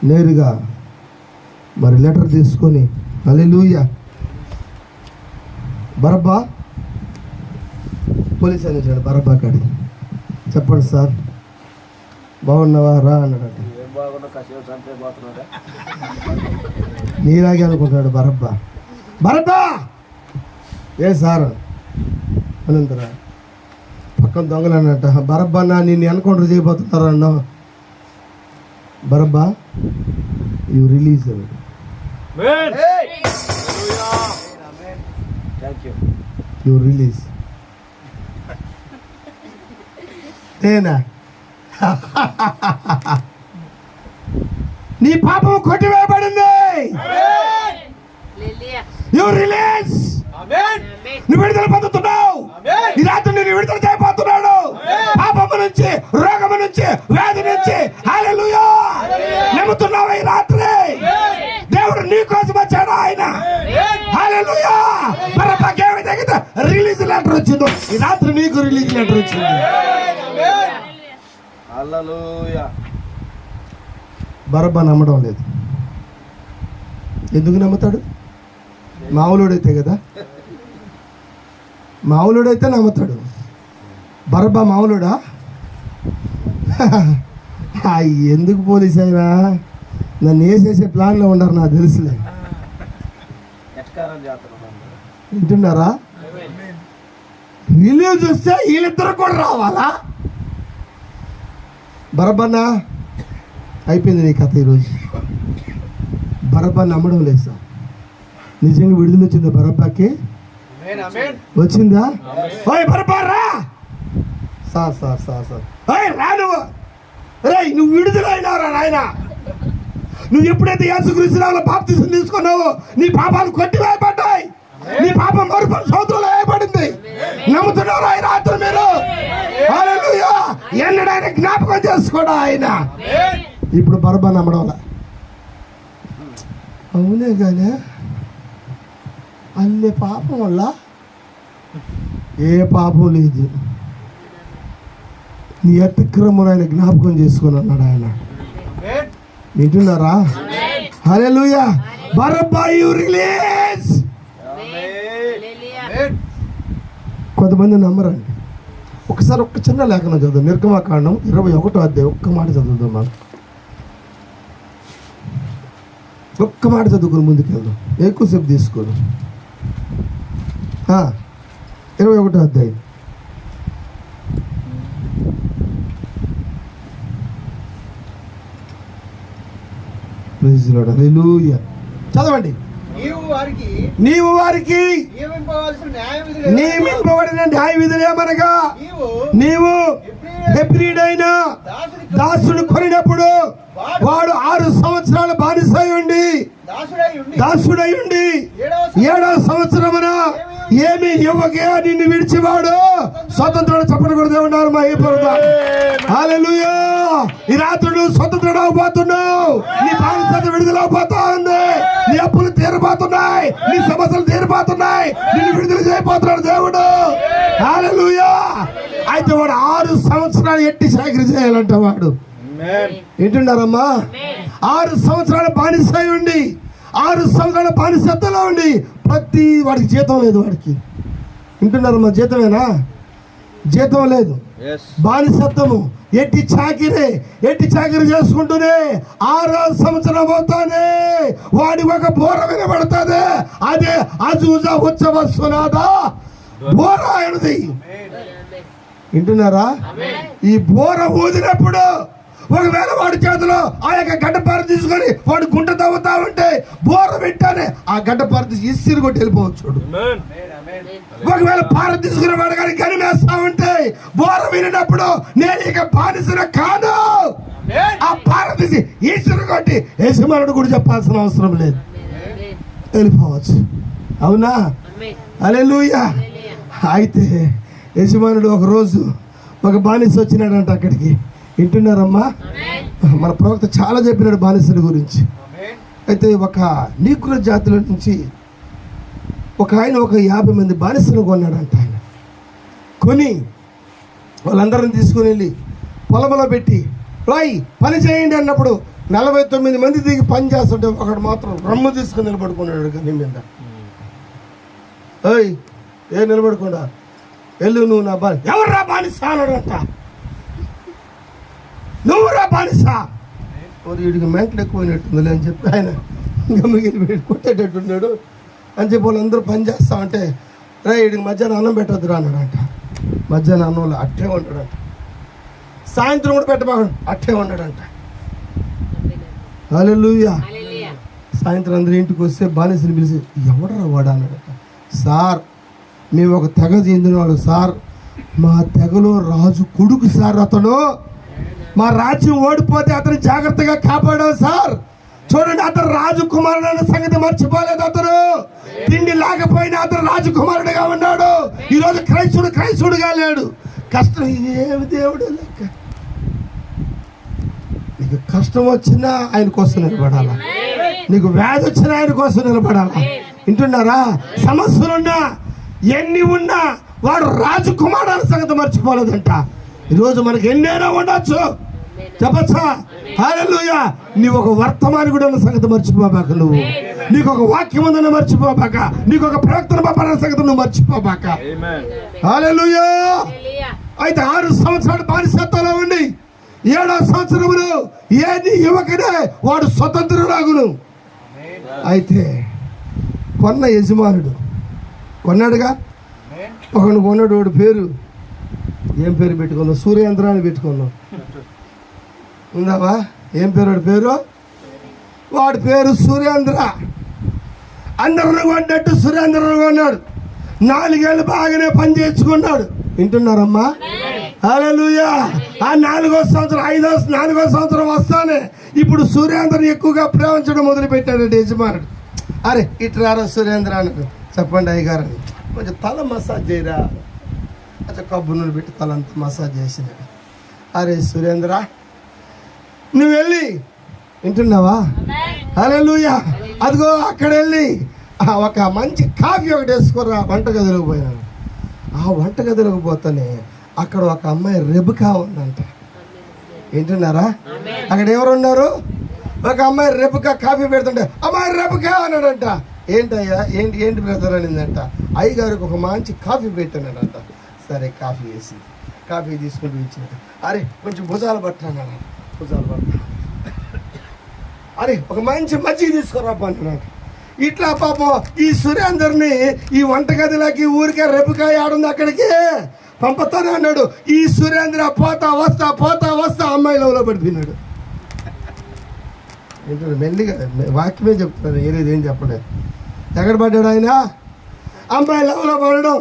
నేరుగా మరి లెటర్ తీసుకొని హల్లెలూయా. బరబ్బా పోలీస్ అని వచ్చాడు. బరబ్బా కాడి చెప్పండి సార్, బాగున్నావా రా అన్నాడు. నీలాగే అనుకుంటాడు బరబ్బా. బరబ్బా ఏ సార్ అనంతరా పక్కన దొంగలు అన్నట్ట బరబ్బా నిన్ను ఎన్కౌంటర్ చేయబోతున్నారు అన్నావు. Barabbas you release you release నేనా నీ పాపం కొట్టివేయబడింది. You release. నువ్వు విడుదల పొందుతున్నావు. ఈ రాత్రి నేను విడుదల చేయబోతున్నాడు పాపము నుంచి, రోగము నుంచి, వ్యాధి నుంచి. హల్లెలూయా. నమ్ముతున్నావా ఈ రాత్రి? దేవుడు నీ కోసం వచ్చాడు ఆయన. హల్లెలూయా. బరబ్బకి ఏ విధంగా రిలీజ్ లెటర్ వచ్చిందో ఈ రాత్రి నీకు రిలీజ్ లెటర్ వచ్చింది. హల్లెలూయా. బరబ్బా నమ్మడం లేదు. ఎందుకు నమ్ముతాడు? మామూలుడైతే కదా, మామూలుడైతే నమ్ముతాడు. బరబ్బా మామూలుడా? ఎందుకు పోలీస్ అయినా నన్ను వేసేసే ప్లాన్లో ఉన్నారు నాకు తెలుసులే. ఎట్కారం చేస్తున్నాం. వింటున్నారా? రిలీజ్ వస్తే వీళ్ళిద్దరు కూడా రావాలా? బరబ్బన్నా అయిపోయింది నీ కథ ఈరోజు. బరబ్బా నమ్మడం లేదు సార్. నిజంగా విడుదల వచ్చిందా బరబ్బాకి? వచ్చిందా? ఓయ్ బరబ్బా రా. సార్ సార్ సార్ సార్ ఓయ్ రా నువ్వు. రే నువ్వు విడుదలైనావురా నాయన. నువ్వు ఎప్పుడైతే యేసుక్రీస్తునామములో బాప్తిసం తీసుకున్నావో నీ పాపాలు కొట్టివేయబడ్డాయి. నీ పాపం మరుపడి సముద్రంలో వేయబడింది. నమ్ముతున్నారా ఈ రాత్రి మీరు? హల్లెలూయా. ఎన్నడైనా జ్ఞాపకం చేసుకోడా ఆయన. ఇప్పుడు బరబ్బా నమ్మడంలా. అవునే కానీ అల్లే పాపం వల్ల ఏ పాపం లేదు. నీ అతిక్రమం ఆయన జ్ఞాపకం చేసుకొని అన్నాడు ఆయన. వింటున్నారా? హల్లెలూయా. బరబ్బా యు రిలీజ్. కొంతమంది నమ్మరండి. ఒకసారి ఒక్క చిన్న లేఖనం చదువు. నిర్గమకాండం 21వ అధ్యాయం ఒక్క మాట చదువుదాం. మనం ఒక్క మాట చదువుకుని ముందుకెళ్దాం. ఎక్కువసేపు తీసుకోను. 21వ అధ్యాయం హల్లెలూయా. చదవండి. నీవు వారికి నియమింపబడిన న్యాయ విధులు ఏమనగా, నీవు హెబ్రీడైన దాసుడు కొనినప్పుడు వాడు 6 సంవత్సరాల బానిసై ఉండి దాసుడై ఉండి 7వ సంవత్సరమున ఏమి ఇవ్వగా నిన్ను విడిచివాడు స్వతంత్రుడు. చెప్పకూడదు ఉన్నారు మా ఈ పర్వత. హల్లెలూయా. ఈ రాత్రి నువ్వు స్వతంత్రుడు అవబోతున్నావు. నీ బానిసత విడుదలవబోతా ఉంది. నీ అప్పులు తీరబోతున్నాయి. నీ సమస్యలు తీరబోతున్నాయి. నిన్ను విడుదల చేయబోతున్నాడు దేవుడు. హల్లెలూయా. అయితే వాడు 6 సంవత్సరాలు ఎట్టి చాకరీ చేయాలంట. వాడు ఏంటున్నారమ్మా? 6 సంవత్సరాల బానిసై ఉండి 6 సంవత్సరాల బానిసత్తులో ఉండి ప్రతి వాడికి జీతం లేదు. వాడికి వింటున్నారమ్మా? జీతమేనా? జీతం లేదు. బానిసత్వము ఎట్టి చాకిరి చేసుకుంటూనే 6వ సంవత్సరం అవుతానే వాడి ఒక బోర వినబడుతుంది. అదే అజూజా ఉత్సవ సునాద బోర అయినది. వింటున్నారా? ఈ బోర ఊదినప్పుడు ఒకవేళ వాడి చేతిలో ఆ యొక్క గడ్డపార తీసుకొని వాడు గుంట తవ్వుతా ఉంటే బోర పెట్టానే ఆ గడ్డపార తీసి ఇసిరి కొట్టి వెళ్ళిపోవచ్చు. ఒకవేళ పార తీసుకునే వాడు కానీ గనిమేస్తా ఉంటే బోర వినేటప్పుడు నేను ఇక బానిసన కాదు, ఆ పార తీసి ఇసిరి కొట్టి యజమానుడు కూడా చెప్పాల్సిన అవసరం లేదు, వెళ్ళిపోవచ్చు. అవునా? హల్లెలూయా. అయితే యజమానుడు ఒకరోజు ఒక బానిస వచ్చినాడంట అక్కడికి. వింటున్నారమ్మా? మన ప్రవక్త చాలా చెప్పినాడు బానిసల గురించి. అయితే ఒక నీగ్రో జాతిలో నుంచి ఒక 50 మంది బానిసలు కొన్నాడంట. ఆయన కొని వాళ్ళందరిని తీసుకుని వెళ్ళి పొలంలో పెట్టి రాయి పని చేయండి అన్నప్పుడు 49 మంది దిగి పని చేస్తుంటే ఒకడు మాత్రం రమ్ము తీసుకుని నిలబడుకున్నాడు గని మీద. ఏయ్ ఏ నిలబడకుండా వెళ్ళు నువ్వు నా బాని. ఎవర్రా బానిస అన్నాడంట. నువ్వురా బానిస. వీడికి మెంటలు ఎక్కువైనట్టుందిలే అని చెప్పి ఆయన గమ్మిగిలి కొట్టేటట్టున్నాడు అని చెప్పి వాళ్ళందరూ పని చేస్తా ఉంటే రే వీడికి మధ్యాహ్నం అన్నం పెట్టద్దురా అన్నాడంట. మధ్యాహ్నం అన్నంలో అట్టే ఉంటాడంట. సాయంత్రం కూడా పెట్టబాడు అట్టే ఉన్నాడంట. హల్లెలూయా. సాయంత్రం అందరూ ఇంటికి వస్తే బానిసని పిలిచి ఎవడరా వాడా అన్నాడట. సార్ మేము ఒక తెగ చెందినవాడు సార్, మా తెగలో రాజు కొడుకు సార్, అతను మా రాజ్యం ఓడిపోతే అతను జాగ్రత్తగా కాపాడావు సార్. చూడండి, అతను రాజకుమారుడు అన్న సంగతి మర్చిపోలేదు. అతను తిండి లేకపోయినా అతను రాజకుమారుడుగా ఉన్నాడు. ఈరోజు క్రైస్తుడుగా లేడు. కష్టం ఏమి దేవుడు లెక్క. నీకు కష్టం వచ్చినా ఆయన కోసం నిలబడాలా, నీకు వ్యాధి వచ్చినా ఆయన కోసం నిలబడాలా. వింటున్నారా? సమస్యలున్నా ఎన్ని ఉన్నా వాడు రాజకుమారుడు అన్న సంగతి మర్చిపోలేదంట. ఈరోజు మనకి ఎన్నైనా ఉండొచ్చు, చెప్పచ్చా? హల్లెలూయా. నీవు ఒక వర్తమానికుడు అన్న సంగతి మర్చిపోబాక. నువ్వు నీకు ఒక వాక్యం ఉందని మర్చిపోబాక. నీకు ఒక ప్రవక్తను పంపాలన్న సంగతి నువ్వు మర్చిపోబాక. హల్లెలూయా. అయితే 6 సంవత్సరాలు బానిసత్వంలో ఉండి 7వ సంవత్సరంలో ఏది యువకుడే వాడు స్వతంత్రురాగును. అయితే కొన్న యజమానుడు కొన్నాడుగా, ఒకడు కొన్నాడు. వాడు పేరు ఏం పేరు పెట్టుకున్నావు? సూర్యేంద్ర అని పెట్టుకున్నావు. ఉందావా? ఏం పేరు వాడి పేరు? వాడి పేరు సురేంద్ర. అందరిని కొన్నట్టు సురేంద్రను కొన్నాడు. 4 ఏళ్ళు బాగానే పని చేసుకున్నాడు. వింటున్నారమ్మా? హల్లెలూయా. ఆ 4వ సంవత్సరం 4వ సంవత్సరం వస్తానే ఇప్పుడు సురేంద్రని ఎక్కువగా ప్రేమించడం మొదలు పెట్టాడు యజమానుడు. అరే ఇట్రారా సురేంద్ర అన్నాడు. చెప్పండి అయ్యగారు, కొంచెం తల మసాజ్ చేయరా. కొంచెం కబ్బు నూనె పెట్టి తలంతా మసాజ్ చేసినాడు. అరే సురేంద్ర నువ్వు వెళ్ళి, వింటున్నావా? హల్లెలూయా. అదిగో అక్కడ వెళ్ళి ఒక మంచి కాఫీ ఒకటి వేసుకోరా. వంటగదిలోకి పోయినాను. ఆ వంటగదిలోకి పోతానే అక్కడ ఒక అమ్మాయి రెబకా ఉందంట. వింటున్నారా? అక్కడ ఎవరున్నారు? ఒక అమ్మాయి రెబకా కాఫీ పెడుతుంటే అమ్మాయి రెబకా అన్నాడంట. ఏంటయ్యా ఏంటి బ్రదర్ అనిందంట. అయ్యగారికి ఒక మంచి కాఫీ పెట్టానంట. సరే కాఫీ వేసింది. కాఫీ తీసుకుంటూ ఇచ్చినట్టు, అరే కొంచెం భుజాలు పట్టాను. భుజాలు పట్ట, అరే ఒక మంచి మజ్జిగ తీసుకురా అంటున్నాడు. ఇట్లా పాపం ఈ సురేందర్ని ఈ వంటగదిలోకి ఊరికే రెబకా ఆడుంది అక్కడికి పంపుతానే అన్నాడు. ఈ సురేంద్ర పోతా వస్తా అమ్మాయి లవ్లో పడిపోయినాడు. ఏంటంటే మెల్లిగా వాక్యమే చెప్తున్నాను, ఏం చెప్పలేదు. ఎక్కడ పడ్డాడు ఆయన? అమ్మాయి లవ్లో పడడం.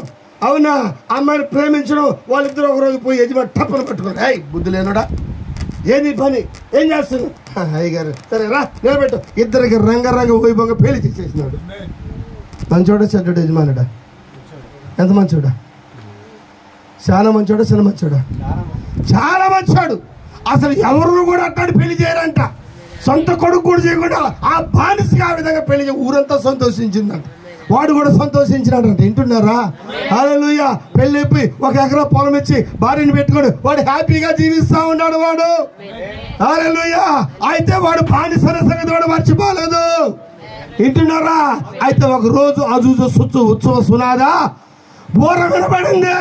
అవునా? అమ్మాయిని ప్రేమించడం. వాళ్ళిద్దరూ ఒకరోజు పోయి యజమాని టప్పని పట్టుకున్నారు. అయ్యి బుద్ధి లేనుడా, ఏది పని ఏం చేస్తున్నావు? అయ్యగారు సరే రా నిలబెట్టు. ఇద్దరికి రంగరంగ వైభవంగా పెళ్లి చేసేసినాడు. మంచోడా చెడ్డోడు యజమానుడా? ఎంత మంచోడా? చాలా మంచోడా? చిన్న మంచోడా? చాలా మంచోడు. అసలు ఎవరు కూడా అట్లాంటి పెళ్లి చేయరంట. సొంత కొడుకు కూడా చేయకుండా ఆ బానిసగా ఆ విధంగా పెళ్లి చేయ ఊరంతా సంతోషించిందంట. వాడు కూడా సంతోషించినాడంట. వింటున్నారా? హల్లెలూయా. పెళ్ళి అయిపోయి 1 ఎకరా పొలం ఇచ్చి భార్యని పెట్టుకొని వాడు హ్యాపీగా జీవిస్తా ఉన్నాడు వాడు. హల్లెలూయా. అయితే వాడు బానిసన సంగతి వాడు మర్చిపోలేదు. వింటున్నారా? అయితే ఒక రోజు అజూజ ఉత్సవ సునాదా బోర వినపడింది.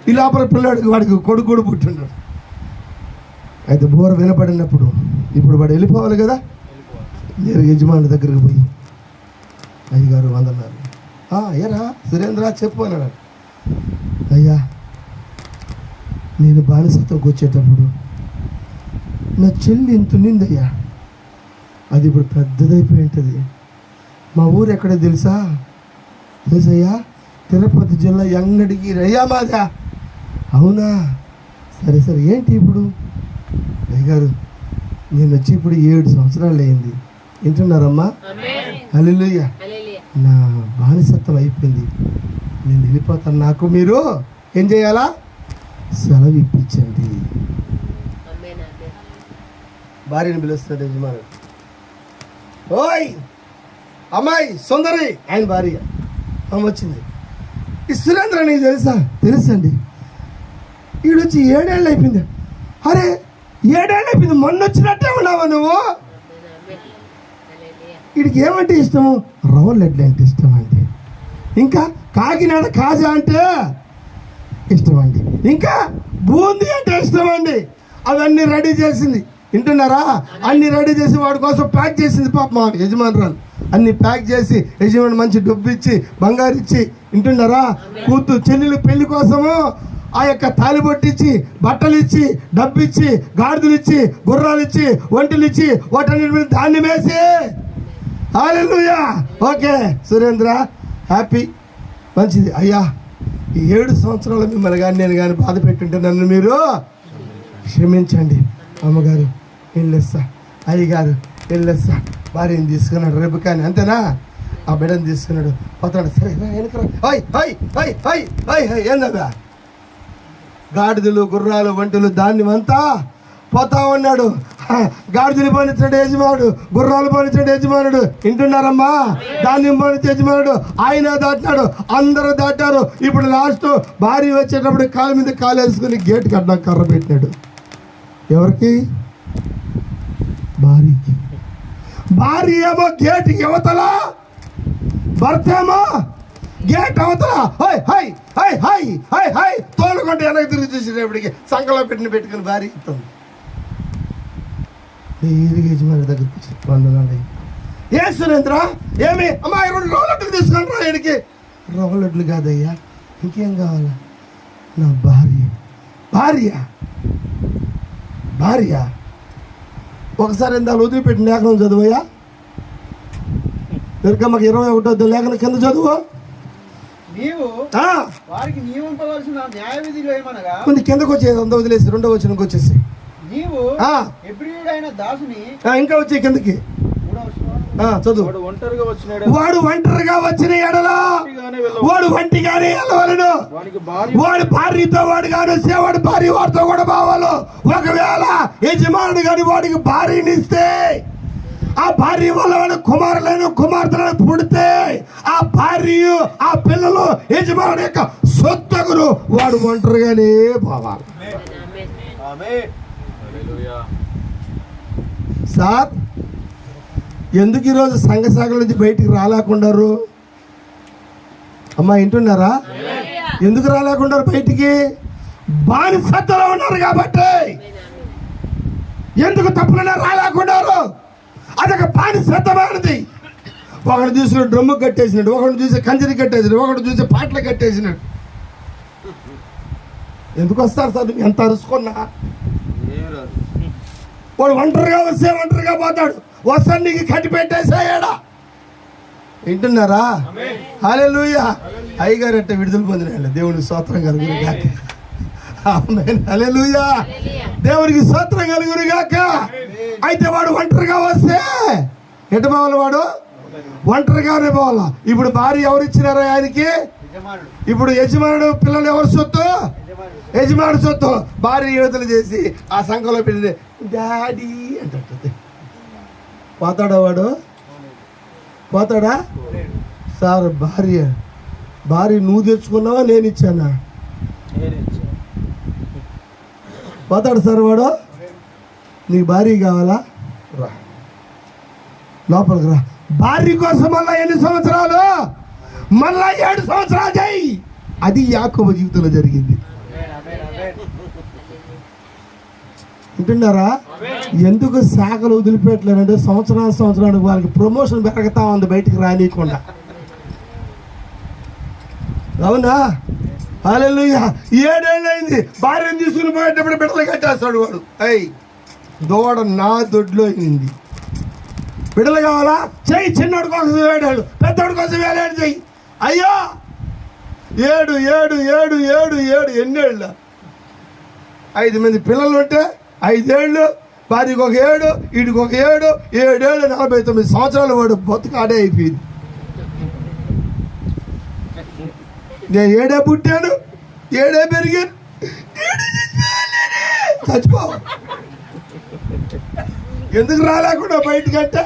ఈ లోపల పిల్లాడికి వాడికి కొడుకు కూడా పుట్టిన్నాడు. అయితే బోర వినపడినప్పుడు ఇప్పుడు వాడు వెళ్ళిపోవాలి కదా. నేను యజమాని దగ్గరికి పోయి అయ్యగారు వందన్నారు. ఏరా సురేంద్ర చెప్పు అన్నాడు. అయ్యా నేను బానిసత్వంకి వచ్చేటప్పుడు నా చెల్లి ఇంత ఉన్నిందయ్యా, అది ఇప్పుడు పెద్దదైపోయి ఉంటుంది. మా ఊరు ఎక్కడో తెలుసయ్యా? తిరుపతి జిల్లా యంగడికి రయ్యా మాదా. అవునా? సరే ఏంటి ఇప్పుడు? అయ్యగారు నేను వచ్చి ఇప్పుడు 7 సంవత్సరాలు అయింది. వింటున్నారమ్మా? హల్లెలూయా. నా బానిసత్వం అయిపోయింది, నేను వెళ్ళిపోతాను. నాకు మీరు ఏం చేయాలా? సెలవు ఇప్పించండి. భార్యని పిలుస్తాడు యజమానుడు. ఓయ్ అమ్మాయి సుందరి, ఆయన భార్య ఆమె వచ్చింది. ఈ సురేంద్ర నీకు తెలుసండి. ఈడొచ్చి 7 ఏళ్ళు అయిపోయింది. అరే 7 ఏళ్ళు అయిపోయింది, మొన్న వచ్చినట్టే ఉన్నావా నువ్వు? వీడికి ఏమంటే ఇష్టము? రవ్వ లడ్లు అంటే ఇష్టం అండి. ఇంకా కాకినాడ కాజా అంటే ఇష్టం అండి. ఇంకా బూందీ అంటే ఇష్టం అండి. అవన్నీ రెడీ చేసింది. వింటున్నారా? అన్ని రెడీ చేసి వాడి కోసం ప్యాక్ చేసింది పాప మా యజమానురాలు. అన్ని ప్యాక్ చేసి యజమాని మంచి డబ్బు ఇచ్చి బంగారు ఇచ్చి వింటున్నారా, కూతురు చెల్లెలు పెళ్లి కోసము ఆ యొక్క తాలి పట్టించి బట్టలు ఇచ్చి డబ్బు ఇచ్చి గాడిదలు ఇచ్చి గుర్రాలు ఇచ్చి ఒంటెలు ఇచ్చి వాటన్నిటి మీద ధాన్యం వేసి హల్లెలూయా. ఓకే సురేంద్ర, హ్యాపీ, మంచిది. అయ్యా ఈ 7 సంవత్సరాలు మిమ్మల్ని కానీ నేను కానీ బాధ పెట్టుంటే నన్ను మీరు క్షమించండి. అమ్మగారు వెళ్ళొస్తా, అయ్యగారు వెళ్ళొస్తా. భార్యని తీసుకున్నాడు రేపు కానీ, అంతేనా? ఆ బిడ్డను తీసుకున్నాడు, పోతాడు. సరే ఏందా గాడిదలు గుర్రాలు వంటలు ధాన్యం అంతా పోతా ఉన్నాడు. గాడిదలు పోనిచ్చాడు యజమానుడు, గుర్రాలు పోనిచ్చాడు యజమానుడు. వింటున్నారమ్మా? ధాన్యం పోనిచ్చే యజమానుడు ఆయన దాటినాడు, అందరూ దాటారు. ఇప్పుడు లాస్ట్ భార్య వచ్చేటప్పుడు కాలు మీద కాలు వేసుకుని గేట్ కట్టడం కర్ర పెట్టినాడు. ఎవరికి? భార్యకి. భార్య ఏమో గేట్ యువతల, భర్త ఏమో గేట్ అవతల. తోలుకుంటే వెనక్కి తిరిగి చూసేటప్పటికి సంకలో పెట్టుకుని భార్య ఇస్తుంది. యజమాని దగ్గరికి వచ్చి 100 నాళ్ళు ఏ సురేంద్ర ఏమి అమ్మా 2 రవ్వలడ్లు తీసుకొని రా. ఆయనకి రవ్వలడ్లు కాదయ్యా, ఇంకేం కావాలా? నా భార్య. భార్య భార్య ఒకసారి ఇందాలు వదిలిపెట్టిన లేఖనం చదువయ్యా. దుర్గమ్మకి 21వ లేఖనం కింద చదువు. నీవు వారికి నియమింపవలసిన న్యాయ విధిలో ఏమనగా కొంచెం కిందకు వచ్చేది, అంతా వదిలేసి 2వ వచనంకి వచ్చేసి నీవు హెబ్రీయుడైన దాసుని ఇంకా వచ్చే కిందకి చదువు. వాడు ఒంటరిగా వచ్చిన ఎడల వాడు ఒంటిగానే వెళ్ళవలను. వాడు భార్యతో వాడు కాదు, వాడు భార్య వాడితో కూడా బావాలు. ఒకవేళ యజమానుడు కానీ వాడికి భార్యనిస్తే ఆ భార్య వల్ల వాడు కుమారులను కుమార్తెలను పుడితే ఆ భార్య ఆ పిల్లలు యజమానుడు యొక్క సొత్తుగురు. వాడు ఒంటరిగానే పోవాలి. సార్ ఎందుకు ఈరోజు సంఘశాఖల నుంచి బయటికి రాలేకున్నారు? అమ్మా వింటున్నారా? ఎందుకు రాలేకున్నారు బయటికి? బానిసత్తులో ఉన్నారు కాబట్టి. ఎందుకు తప్పులనే రాలేకున్నారు? అదొక బానిసత్వమైనది. ఒకడు చూసి డ్రమ్ము కట్టేసినాడు, ఒకడు చూసి కంజరి కట్టేసినాడు, ఒకడు చూసి పాటలు కట్టేసినాడు. ఎందుకు వస్తారు సార్? ఎంత అరుచుకున్నా వాడు ఒంటరిగా వస్తే ఒంటరిగా పోతాడు. వస్తాను నీకు కట్టి పెట్టేసాడా? వింటున్నారా? హల్లెలూయా. అయ్యగారు అంటే విడుదల పొందిన దేవునికి స్తోత్రం కలుగును గాక. ఆమేన్. హల్లెలూయా. దేవునికి స్తోత్రం కలుగును గాక. అయితే వాడు ఒంటరిగా వస్తే ఎటు పోవాలి? వాడు ఒంటరిగానే పోవాలా. ఇప్పుడు భార్య ఎవరు ఇచ్చినారా ఆయనకి? ఇప్పుడు యజమానుడు పిల్లలు ఎవరు సొత్తు? యజమానుడు సొత్తు. భార్య యువతలు చేసి ఆ సంఘంలో పెట్టి డాడీ అంటే పోతాడా? వాడు పోతాడా? సార్ భార్య నువ్వు తెచ్చుకున్నావా నేను ఇచ్చానా? పోతాడు సార్ వాడు. నీకు భార్య కావాలా? రా లోపలికి రా. భార్య కోసం మళ్ళా ఎన్ని సంవత్సరాలు? మళ్ళా 7 సంవత్సరాలు చేయి. అది యాకోబు జీవితంలో జరిగింది. వింటున్నారా? ఎందుకు శాఖలు వదిలిపెట్టలేనంటే సంవత్సరానికి వాళ్ళకి ప్రమోషన్ పెరగతా ఉంది బయటికి రానియకుండా. అవునా? హల్లెలూయా. 7 ఏళ్ళు అయింది. భార్యను తీసుకుని పోయేటప్పుడు బిడ్డలు కట్టేస్తాడు వాడు. దూడ నా దొడ్లో అయింది. బిడ్డలు కావాలా? చెయ్యి. చిన్నోడి కోసం 7 ఏళ్ళు, పెద్దోడి కోసం 7 ఏళ్ళు చెయ్యి. అయ్యో 7 ఎన్నేళ్ళు? 5 మంది పిల్లలు ఉంటే 5 ఏళ్ళు, భార్యకు 1 ఏడు, వీడికి 1 ఏడు, 7 ఏళ్ళు, 49 సంవత్సరాలు వాడు బతుకాడే అయిపోయింది. నేను 7 పుట్టాను, 7 పెరిగాను, చచ్చిపో. ఎందుకు రాలేకుండా బయటకంటే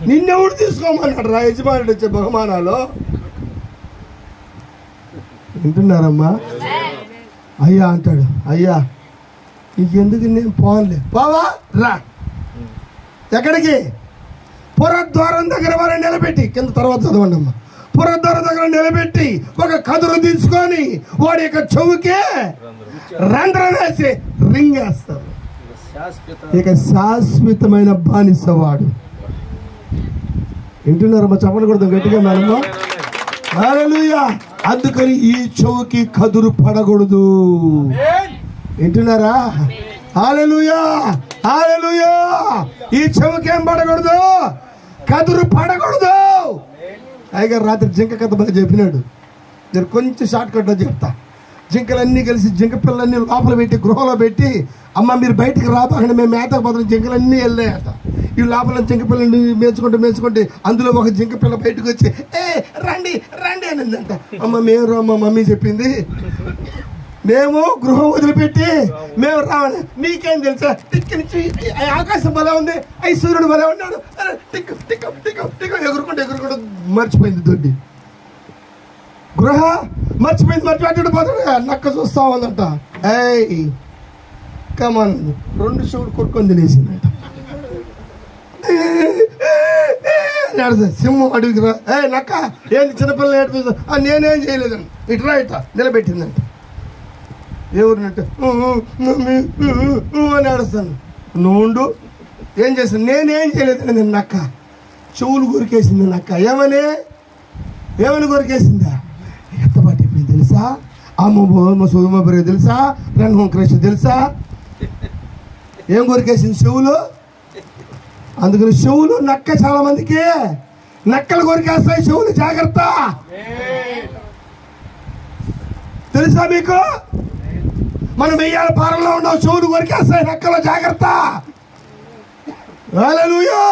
నిన్నెవడు తీసుకోమన్నాడు రా యజమానుడు వచ్చే బహుమానాలు. వింటున్నారమ్మా? అయ్యా అంటాడు, అయ్యా నీకెందుకు నేను పోన్లే. పోవా రా. ఎక్కడికి? పురద్వారం దగ్గర వారిని నిలబెట్టి, కింద తర్వాత చదవండి అమ్మా. పురద్వారం దగ్గర నిలబెట్టి ఒక కదురు తీసుకొని వాడి యొక్క చెవుకే రంధ్రం వేసి రింగ్ వేస్తారు. ఇక శాశ్వతమైన బానిసవాడు. వింటున్నారమ్మా? చెప్పలు కొడతాం గట్టిగా మేనమ్మా. హల్లెలూయా. అందుకని ఈ చెవుకి కదురు పడకూడదు. వింటున్నారా? హల్లెలూయా, హల్లెలూయా. ఈ చెవుకి ఏం పడకూడదు? కదురు పడకూడదు. అయ్యగారు రాత్రి జింక కథ బాగా చెప్పినాడు. నేను కొంచెం షార్ట్ కట్లో చెప్తా. జింకలన్నీ కలిసి జింక పిల్లలన్నీ లోపల పెట్టి గృహంలో పెట్టి, అమ్మ మీరు బయటికి రాబాకండి, మేము మేతకు పోతున్న జింకలన్నీ వెళ్ళాయట. ఈ లోపల జింక పిల్లల్ని మేచుకుంటే అందులో ఒక జింక పిల్ల బయటకు వచ్చి రండి రండి అనిందంట. అమ్మ మేము రామ్మ, మమ్మీ చెప్పింది, మేము గృహం వదిలిపెట్టి మేము రావాలి. నీకేం తెలుసా? టిక్కి నుంచి ఆకాశం బలా ఉంది, సూర్యుడు బలా ఉన్నాడు, టిక్ టిక్ టిక్ టిక్ ఎగురుకుంటూ మర్చిపోయింది. దొడ్డి గృహ మర్చిపోయింది పోతాడు. నక్క చూస్తా ఉందంట. కమాన్ 2 చెవులు కొట్టుకొని తినేసిందంట. సింహం అడిగికి రా, నక్క ఏంటి చిన్నపిల్లలు ఏడిపిస్తా? నేనేం చేయలేదండి, ఇట్రా నిలబెట్టిందంట. ఎవరినంటే అని ఆడుస్తాను. నువ్వు ఏం చేస్తాను? నేనేం చేయలేదండి. నక్క చెవులు కొరికేసింది. నక్క ఏమని కొరికేసిందా? ఎత్తబాటు అయిపోయింది తెలుసా? అమ్మ సోమబరి తెలుసా? రణహం కృష్ణ తెలుసా? ఏం కొరికేసింది? చెవులు. అందుకని చెవులు నక్క చాలా మందికి నక్కలు కొరికేస్తాయి చెవులు. జాగ్రత్త. తెలుసా మీకు? మనం వెయ్యాల పారంలో ఉన్నాం, చెవులు కొరికేస్తాయి నక్కలు. జాగ్రత్త. హల్లెలూయా.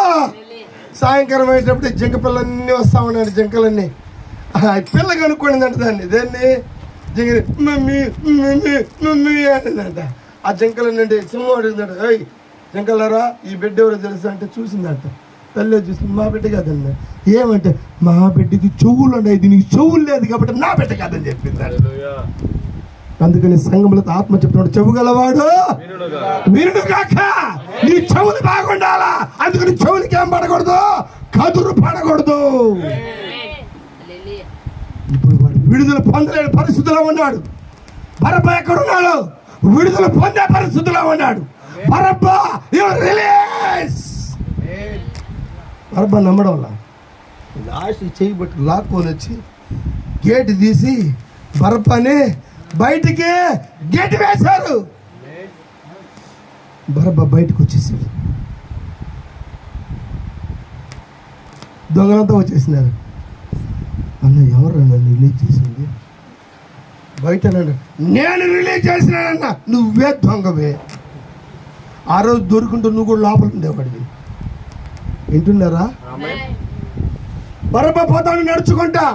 సాయంకాలం అయ్యేటప్పుడు జింక పిల్లలన్నీ వస్తా ఉన్నాడు. జింకలన్నీ పిల్ల కనుక్కోండిందంట దాన్ని జింక మమ్మీ మమ్మీ మమ్మీ అంటుందంట. ఆ జింకలన్నీ సింహం అడిగిందంట, జింకలరా ఈ బిడ్డ ఎవరో తెలుసా అంటే చూసిందంట. తల్లి చూసింది, మా బిడ్డ కాదండి. ఏమంటే మా బిడ్డకి చెవులు ఉన్నాయి, దీనికి చెవులు లేదు కాబట్టి నా బిడ్డ కాదని చెప్పింది. అందుకని సంఘములతో ఆత్మ చెప్తున్నాడు, చెవు గలవాడు వినుడు కాక. నీ చెవులు బాగుండాలా. అందుకని చెవులకి ఏం పడకూడదు? కదురు పడకూడదు. ఇప్పుడు వాడు విడుదల పొందలేని పరిస్థితిలో ఉన్నాడు. బరబ్బా ఎక్కడున్నాడు? విడుదల పొందే పరిస్థితిలో ఉన్నాడు. బరబ్బా రిలీజ్. బరబ్బా నమ్మడం వల్ల లాస్ట్ చేయబట్టి లాక్కొని వచ్చి గేట్ తీసి బరబ్బాని బయటికి గేట్ వేశారు. బరబ్బా బయటకు వచ్చేసాడు. దొంగలంతా వచ్చేసినారు. అన్న ఎవరు నన్ను రిలీజ్ చేసింది? బయట నేను రిలీజ్ చేసినానన్నా. నువ్వే దొంగవే. ఆ రోజు దొరుకుంటూ నువ్వు కూడా లోపల ఉండేవాడివి. వింటున్నారా? బరబ్బా పోతాను నడుచుకుంటా.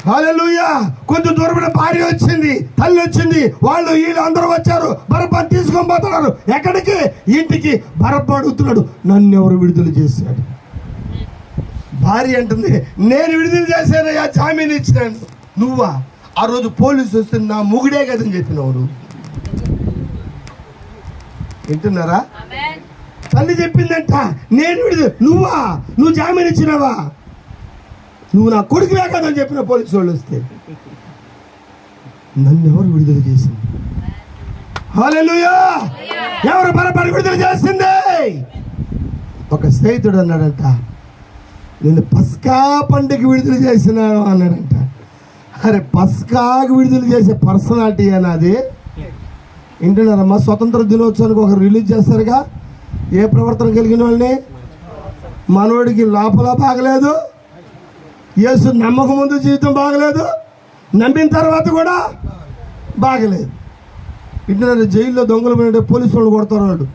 హల్లెలూయా. కొంచెం దూరమైన భార్య వచ్చింది, తల్లి వచ్చింది, వాళ్ళు వీళ్ళు అందరూ వచ్చారు. బరబ్బాని తీసుకొని పోతున్నారు. ఎక్కడికి? ఇంటికి. బరబ్బా అడుగుతున్నాడు, నన్ను ఎవరు విడుదల చేశాడు? భార్య అంటుంది, నేను విడుదల చేశానయ్యా, జామీన్ ఇచ్చినాను. నువ్వా? ఆ రోజు పోలీసు వస్తే నా మొగుడే కదని చెప్పినావు నువ్వు. వింటున్నారా? తల్లి చెప్పిందంట, నేను విడుదల. నువ్వు జామీన్ ఇచ్చినావా? నువ్వు నా కొడుకువే కదని చెప్పిన పోలీసు వాళ్ళు వస్తే. నన్ను ఎవరు విడుదల చేసింది? హల్లెలూయా. ఎవరు బరబ్బని విడుదల చేసింది? ఒక స్నేహితుడు అన్నాడంట, నేను పస్కా పండుగ విడుదల చేసినాను అన్నాడంట. అరే పస్కాకు విడుదల చేసే పర్సనాలిటీ అన్నది. వింటున్నారమ్మా? స్వతంత్ర దినోత్సవానికి ఒకరు రిలీజ్ చేస్తారుగా. ఏ ప్రవర్తన కలిగిన వాళ్ళని? మనోడికి లోపల బాగలేదు, యేసు నమ్మక ముందు జీవితం బాగలేదు, నమ్మిన తర్వాత కూడా బాగలేదు. వింటున్నారు? జైల్లో దొంగలు పోయినట్టే పోలీసు వాళ్ళు కొడతారు. వాడు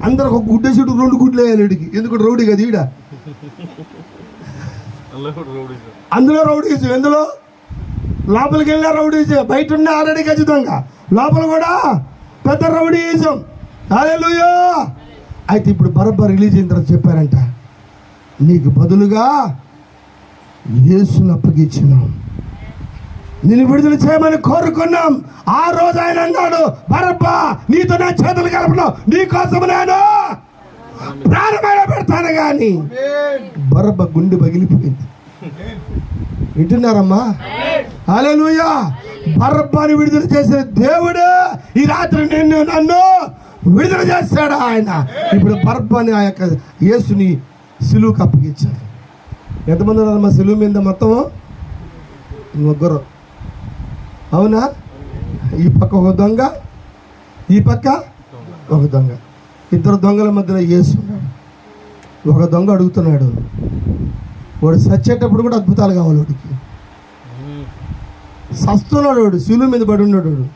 అందరూ ఒక గుడ్డేసుడు 2 గుడ్లు వేయాలి వీడికి. ఎందుకు? రౌడీ కదా ఈడ. అందులో రౌడీజం. ఎందులో? లోపలికి వెళ్ళా రౌడీజం. బయట ఉన్న ఆల్రెడీ ఖచ్చితంగా, లోపల కూడా పెద్ద రౌడీజం. హల్లెలూయా. అయితే ఇప్పుడు బరబ్బా రిలీజ్ అయిన తర్వాత చెప్పారంట, నీకు బదులుగా యేసును అప్పగించినాం, నిన్ను విడుదల చేయమని కోరుకున్నాం. ఆ రోజు ఆయన అన్నాడు, బరబ్బా నీతో నా చేతులు కలపను, నీ కోసం నేను ప్రాణమైన పెడతాను. కానీ బరబ్బా గుండె పగిలిపోయింది. వింటున్నారమ్మా? హల్లెలూయా. బరబ్బాని విడుదల చేసిన దేవుడు ఈ రాత్రి నన్ను విడుదల చేస్తాడు ఆయన. ఇప్పుడు బరబ్బాని ఆ యొక్క యేసుని సిలువకు అప్పగించాడు. ఎంతమంది ఉన్నారు మా సిలువ మీద మొత్తం? ముగ్గురు. అవునా? ఈ పక్క ఒక దొంగ, ఈ పక్క ఒక దొంగ. ఇద్దరు దొంగల మధ్యలో యేసు ఉన్నాడు. ఒక దొంగ అడుగుతున్నాడు, వాడు చచ్చేటప్పుడు కూడా అద్భుతాలు కావాలి వాడికి. సస్తున్నాడు వాడు, సిలువ మీద పడి ఉన్నాడు వాడు.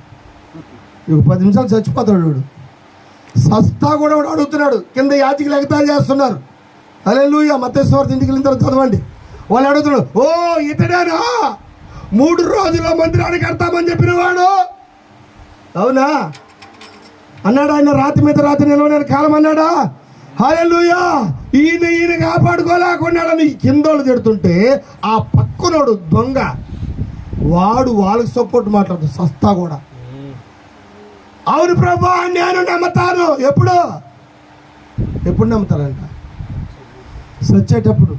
10 నిమిషాలు చచ్చిపోతాడు వాడు. సస్తా కూడా వాడు అడుగుతున్నాడు. కింద యాజకులు ఎగతాళి చేస్తున్నారు. హల్లెలూయా. మత్తయి సువార్త ఇంటికి వెళ్ళిన తర్వాత చదవండి. వాళ్ళు అడుగుతున్నాడు, ఓ ఇతడేనా 3 రోజుల మందిరానికి కడతామని చెప్పిన వాడు? అవునా అన్నాడు. ఆయన రాతి మీద రాతి నిలవని కాలం అన్నాడా? హల్లెలూయా. ఈయన కాపాడుకోలేకున్నాడని కిందోళ్ళు తిడుతుంటే ఆ పక్కనోడు దొంగ వాడు వాళ్ళకి సపోర్ట్ మాట్లాడుతూ సస్తా కూడా, అవును ప్రభా నేను నమ్ముతాను. ఎప్పుడు నమ్ముతారంట? సచ్చేటప్పుడు.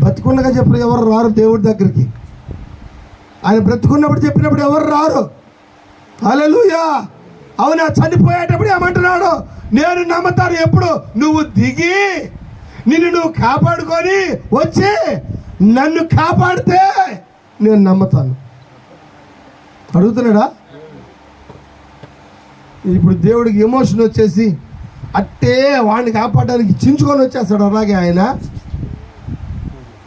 బతికుండగా చెప్పిన ఎవరు రారు దేవుడి దగ్గరికి. ఆయన బ్రతుకున్నప్పుడు చెప్పినప్పుడు ఎవరు రారు. హల్లెలూయా. అవునా? చనిపోయేటప్పుడు ఏమంటున్నాడు? నేను నమ్ముతాను. ఎప్పుడు? నువ్వు దిగి నిన్ను నువ్వు కాపాడుకొని వచ్చి నన్ను కాపాడితే నేను నమ్ముతాను. అడుగుతున్నాడా? ఇప్పుడు దేవుడికి ఎమోషన్ వచ్చేసి అట్టే వాడిని కాపాడడానికి చించుకొని వచ్చేస్తాడు. అలాగే ఆయన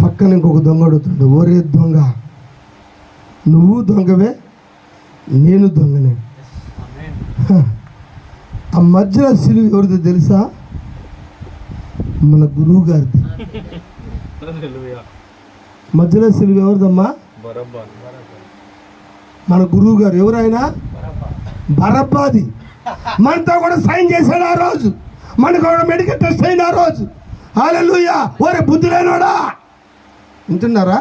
పక్కన ఇంకొక దొంగ అడుగుతాడు, ఓరే దొంగ, నువ్వు దొంగవే, నేను దొంగనే. ఆ మధ్యలో సిలువ ఎవరిదో తెలుసా? మన గురువు గారిది. మధ్యలో సిలువ ఎవరిదమ్మా? మన గురువు గారు. ఎవరైనా? బరబ్బాది. మనతో కూడా సైన్ చేశాడు ఆ రోజు. మనకు కూడా మెడికల్ టెస్ట్ అయిన ఆ రోజు. హల్లెలూయా. ఒరే బుద్ధి లేనోడా, వింటున్నారా?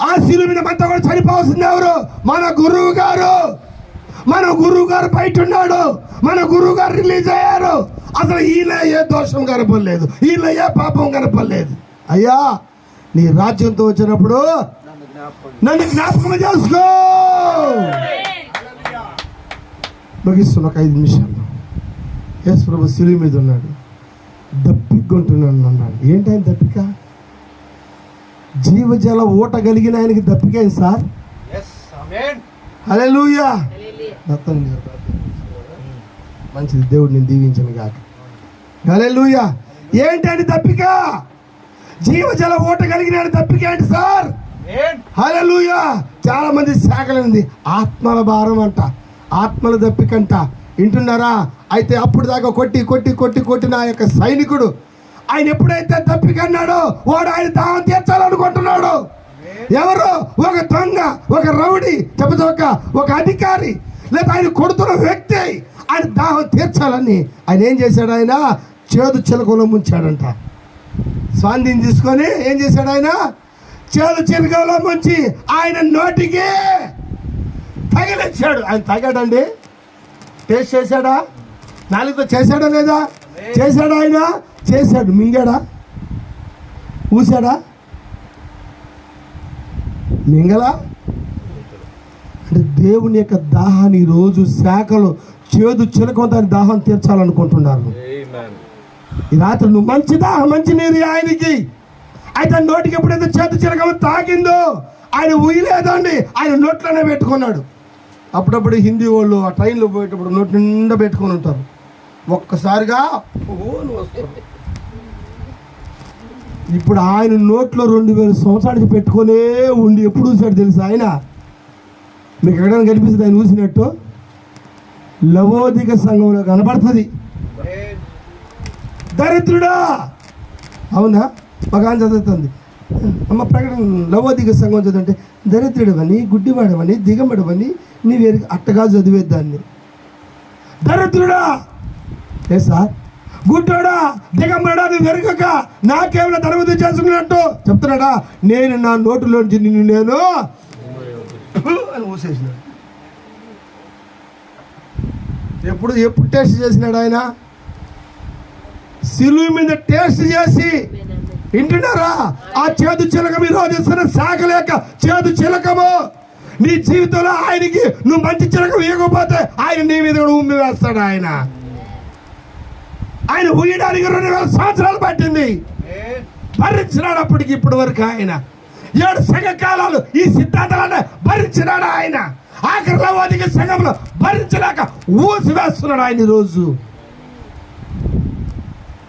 ఆ శిలువ మీద మనతో కూడా చనిపోవాల్సింది ఎవరు? మన గురువు గారు. మన గురువు గారు బయట ఉన్నాడు. మన గురువు గారు రిలీజ్ అయ్యారు. అసలు ఈయన ఏ దోషం కనపడలేదు, ఈయన ఏ పాపం కనపడలేదు. అయ్యా నీ రాజ్యంతో వచ్చినప్పుడు నన్ను జ్ఞాపకం చేసుకో. ముగిస్తున్న ఒక 5 నిమిషాలు. యేసు ప్రభు శిలువ మీద ఉన్నాడు, దప్పికొంటున్నాను అన్నాడు. ఏంటి ఆయన దప్పిక? జీవజల ఊట కలిగిన ఆయనకి దప్పికేం సార్? హల్లెలూయా. మంచిది, దేవుడు నేను దీవించను కాక. హల్లెలూయా. ఏంటి అని దప్పిక? జీవజల ఊట కలిగిన ఆయన దప్పిక ఏంటి సార్? హల్లెలూయా. చాలా మంది శాఖలుంది ఆత్మల భారం అంట, ఆత్మల దప్పికంట. వింటున్నారా? అయితే అప్పుడు దాకా కొట్టి కొట్టి కొట్టి కొట్టిన ఆ యొక్క సైనికుడు ఆయన ఎప్పుడైతే దప్పికన్నాడో వాడు ఆయన దాహం తీర్చాలనుకుంటున్నాడు. ఎవరు? ఒక దొంగ, ఒక రౌడీ, చెప్పక ఒక అధికారి, లేదా ఆయన కొడుతున్న వ్యక్తి ఆయన దాహం తీర్చాలని ఆయన ఏం చేశాడు? ఆయన చేదు చిలకలో ముంచాడంట. స్వాంతిని తీసుకొని ఏం చేశాడు? ఆయన చేదు చిలకలో ముంచి ఆయన నోటికి తగిలించాడు. ఆయన తగాడండి? టేస్ట్ చేశాడా? నాలుగుతో చేశాడా లేదా? చేశాడా? ఆయన చేశాడు. మింగాడా? ఊసాడా? మింగలా? అంటే దేవుని యొక్క దాహాన్ని రోజు శాఖలు చేదు చిలకంతాన్ని దాహం తీర్చాలనుకుంటున్నారు. ఈ రాత్రి నువ్వు మంచి దాహం, మంచి నీరు ఆయనకి. అయితే నోటికి ఎప్పుడైతే చేదు చిలకం తాకిందో ఆయన ఊయలేదండి, ఆయన నోట్లోనే పెట్టుకున్నాడు. అప్పుడప్పుడు హిందీ వాళ్ళు ఆ ట్రైన్లో పోయేటప్పుడు నోటి నిండా పెట్టుకొని ఉంటారు. ఒక్కసారిగా వస్తారు. ఇప్పుడు ఆయన నోట్లో 2000 సంవత్సరానికి పెట్టుకునే ఉండి ఎప్పుడు చూసాడు తెలుసా? ఆయన మీకు ఎక్కడైనా కనిపిస్తుంది ఆయన చూసినట్టు? లవోదిక సంఘంలో కనబడుతుంది. దరిద్రుడా. అవునా? ఒక ఆయన చదువుతుంది అమ్మ ప్రకటన, లవోదిక సంఘం చదువుతుంటే దరిద్రుడవని, గుడ్డివాడవని, దిగమడవని నీవు అట్టగా చదివేద్దాన్ని. దరిద్రుడా. ఏ సార్? గుడ్డోడా, దిగమడా, నువ్వు ఎరగక నాకేమైనా ధనవృద్ధి చేసుకున్నట్టు చెప్తున్నాడా? నేను నా నోటులోంచి నిన్ను నేను అని ఊసేసినాడు. ఎప్పుడు టేస్ట్ చేసినాడు ఆయన? సిలువ మీద టేస్ట్ చేసి. వింటున్నారా? ఆ చేదు చిలకం ఈరోజు ఇస్తున్న శాఖ లేక చేదు చిలకము నీ జీవితంలో ఆయనకి నువ్వు మంచి చిలకం ఇవ్వకపోతే ఆయన నీ మీద కూడా ఉమ్మి వేస్తాడు. ఆయన ఆయన ఊయడానికి 2000 సంవత్సరాలు పట్టింది. భరించినాడు అప్పటికి ఇప్పటి వరకు ఆయన. 7 సంఘ కాలాలు ఈ సిద్ధాంతాలను భరించినాడు ఆయన. ఆఖరిలో వాదికి సంఘంలో భరించలేక ఊసి వేస్తున్నాడు ఆయన. ఈరోజు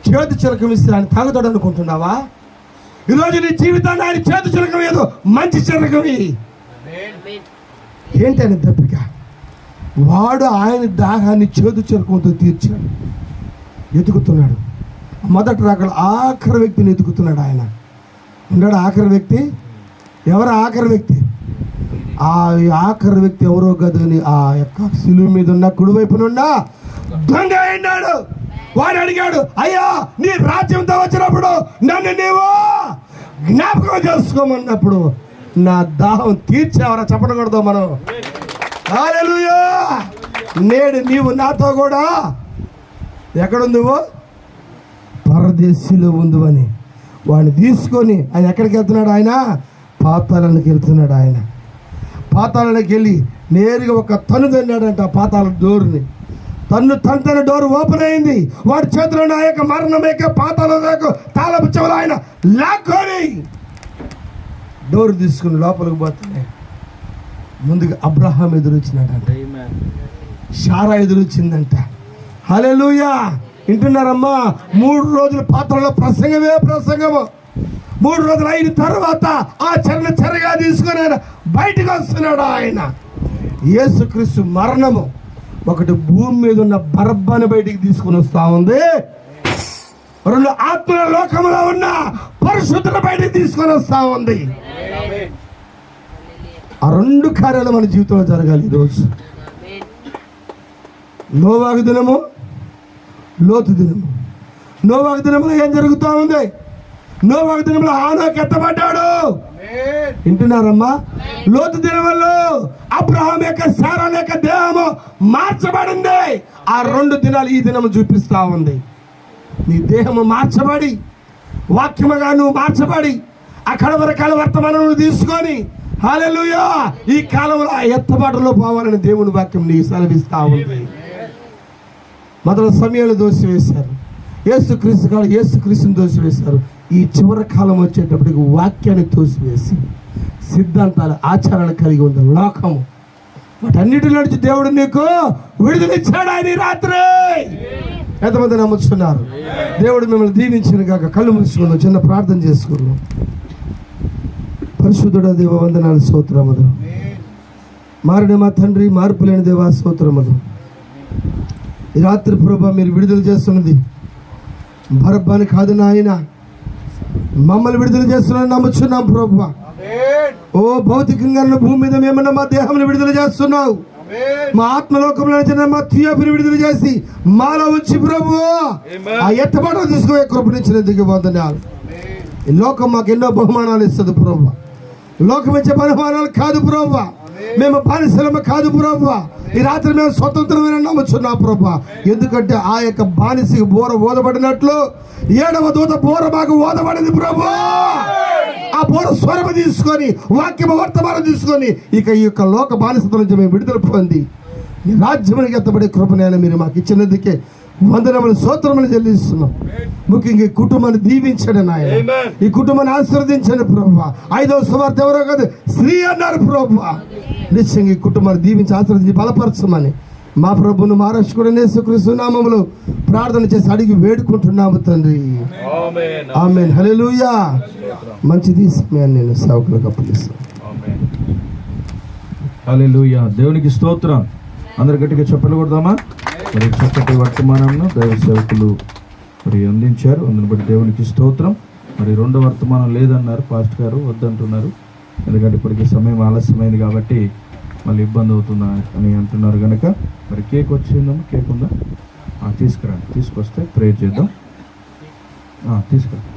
చేదు చిలకం ఇస్తే ఆయన తాగుతాడు అనుకుంటున్నావా? ఈరోజు నీ జీవితాన్ని ఆయన చేదు చిలకం ఏదో మంచి చిలకమి ఏంటి ఆయన దప్పిక? వాడు ఆయన దాహాన్ని చేదు చిలకంతో తీర్చాడు. ఎతుకుతున్నాడు. మొదటి రాకలు ఆఖరి వ్యక్తిని ఎతుకుతున్నాడు ఆయన. ఉన్నాడు ఆఖరి వ్యక్తి. ఎవరు ఆఖరి వ్యక్తి? ఆ ఆఖరి వ్యక్తి ఎవరో గదని ఆ యొక్క శిలువ మీద ఉన్న కుడివైపునున్న దొంగ అయినాడు. వాడు అడిగాడు, అయ్యా నీ రాజ్యంతో వచ్చినప్పుడు నన్ను నీవు జ్ఞాపకం చేసుకోమన్నప్పుడు నా దాహం తీర్చేవరా? చెప్పకూడదు మనం. హల్లెలూయా. నేడు నీవు నాతో కూడా ఎక్కడుందువు? పరదేశీలో ఉందు అని వాడిని తీసుకొని ఆయన ఎక్కడికి వెళ్తున్నాడు? ఆయన పాతాళానికి వెళ్తున్నాడు. ఆయన పాతాళానికి వెళ్ళి నేరుగా ఒక తన్ను తన్నాడంట పాతాళ డోర్ని. తన డోర్ ఓపెన్ అయింది. వాడి చేతిలో ఆ యొక్క మరణం యొక్క పాతాళం తాళపు చెవులు ఆయన లాక్కొని డోర్ తీసుకుని లోపలికి పోతానే ముందుగా అబ్రహాం ఎదురొచ్చినాడంట. షారా ఎదురొచ్చిందంట. హల్లెలూయా. వింటున్నారమ్మా? 3 రోజుల పాత్రలో ప్రసంగమే ప్రసంగము. 3 రోజులు అయిన తర్వాత ఆ చెరగా తీసుకొని ఆయన బయటకు వస్తున్నాడు. ఆయన యేసుక్రీస్తు మరణము ఒకటి భూమి మీద ఉన్న బరబ్బను బయటికి తీసుకుని వస్తా ఉంది. 2 ఆత్మల లోకంలో ఉన్న పరిశుద్ధుల బయటికి తీసుకొని వస్తా ఉంది. ఆ 2 కార్యాలు మన జీవితంలో జరగాలి ఈరోజు. నోవాహు దినము, లోతు దినము. నోవాహు దినంలో ఏం జరుగుతూ ఉంది? నోవాహు దినంలో హానోకు ఎత్తబడ్డాడు. వింటున్నారమ్మా? లోతు దినంలో అబ్రహాం యొక్క శారా యొక్క దేహము మార్చబడింది. ఆ 2 దినాలు ఈ దినము చూపిస్తా ఉంది. నీ దేహము మార్చబడి వాక్యముగా నువ్వు మార్చబడి ఆ కడవరకాల వర్తమానం తీసుకొని హల్లెలూయా ఈ కాలంలో ఆ ఎత్తబాటులో పోవాలని దేవుని వాక్యం నీకు సెలవిస్తా ఉంది. మొదటి సమయాలు దోసివేశారు. యేసుక్రీస్తుని దోసివేశారు. ఈ చివరి కాలం వచ్చేటప్పటికి వాక్యాన్ని తోసివేసి సిద్ధాంతాలు ఆచారాలు కలిగి ఉంది లోకము. వాటన్నిటి నుంచి దేవుడు నీకు విడుదలిచ్చాడు ఆయన రాత్రి. ఎంతమంది నమ్ముతున్నారు? దేవుడు మిమ్మల్ని దీవించిన కాక కళ్ళు మూసుకుందాం, చిన్న ప్రార్థన చేసుకున్నాం. పరిశుద్ధుడ దేవ వందనాలు, స్తోత్రములు. మారిన మా తండ్రి, మార్పు లేని దేవా స్తోత్రములు. ఈ రాత్రి ప్రభా మీరు విడుదల చేస్తున్నది బరబ్బాని కాదు నాయన, మమ్మల్ని విడుదల చేస్తున్నాను నమ్ముచున్నాం ప్రభా. ఓ భౌతికంగా భూమి మీద మేమన్నా మా దేహంలో విడుదల చేస్తున్నావు. మా ఆత్మలోకంలో మా థియోపిని విడుదల చేసి మాలో ఉంచి ప్రభు ఆ ఎత్తబాటు తీసుకునే కృపణించినందుకు వందనాలు. ఈ లోకం మాకు ఎన్నో బహుమానాలు ఇస్తుంది ప్రభు. లోకం ఇచ్చే బహుమానాలు కాదు ప్రభు. మేము బానిసలము కాదు ప్రభు. ఈ రాత్రి మేము స్వతంత్రమైన నమ్ముచున్నాం ప్రభు. ఎందుకంటే ఆ యొక్క బానిసకి బోర ఓదబడినట్లు 7వ దూత బోర మాకు ఓదబడింది ప్రభు. ఆ బోర స్వరము తీసుకొని వాక్యము వర్తమానం తీసుకొని ఇక ఈ యొక్క లోక బానిసత నుంచి మేము విడుదల పొంది ఈ రాజ్యమునికి ఎత్తబడే కృపణైనా మీరు మాకు ఇచ్చినందుకే వందనములు స్తోత్రములు చెల్లిస్తున్నాం. ముఖ్యంగా ఈ కుటుంబాన్ని దీవించండి నాయన. ఈ కుటుంబాన్ని ఆశీర్వదించండి ప్రభు. 5వ సువార్త ఎవరో కాదు స్త్రీ అన్నారు ప్రభు. నిశ్చయంగా ఈ కుటుంబాన్ని దీవించి ఆశీర్వదించి బలపరచమని మా ప్రభును మా రక్షకుడు యేసుక్రీస్తు నామములో ప్రార్థన చేసి అడిగి వేడుకుంటున్నాము తండ్రి. ఆమేన్. హల్లెలూయా. మంచిది సమయాన్ని నేను సేవకులకు అప్పగిస్తాను. హల్లెలూయా. దేవునికి స్తోత్రం. అందరు గట్టిగా చెప్పలు కొడదామా? మరి చక్కటి వర్తమానంను దైవ సేవకులు మరి అందించారు. అందుని బట్టి దేవునికి స్తోత్రం. మరి 2వ వర్తమానం లేదన్నారు పాస్టర్ గారు, వద్దంటున్నారు. ఎందుకంటే ఇప్పటికీ సమయం ఆలస్యమైంది కాబట్టి మళ్ళీ ఇబ్బంది అవుతుందా అని అంటున్నారు కనుక మరి కేక్ వచ్చిందమ్మా, కేక్ ఉందా? తీసుకురండి, తీసుకొస్తే ప్రేయర్ చేద్దాం. తీసుకురండి.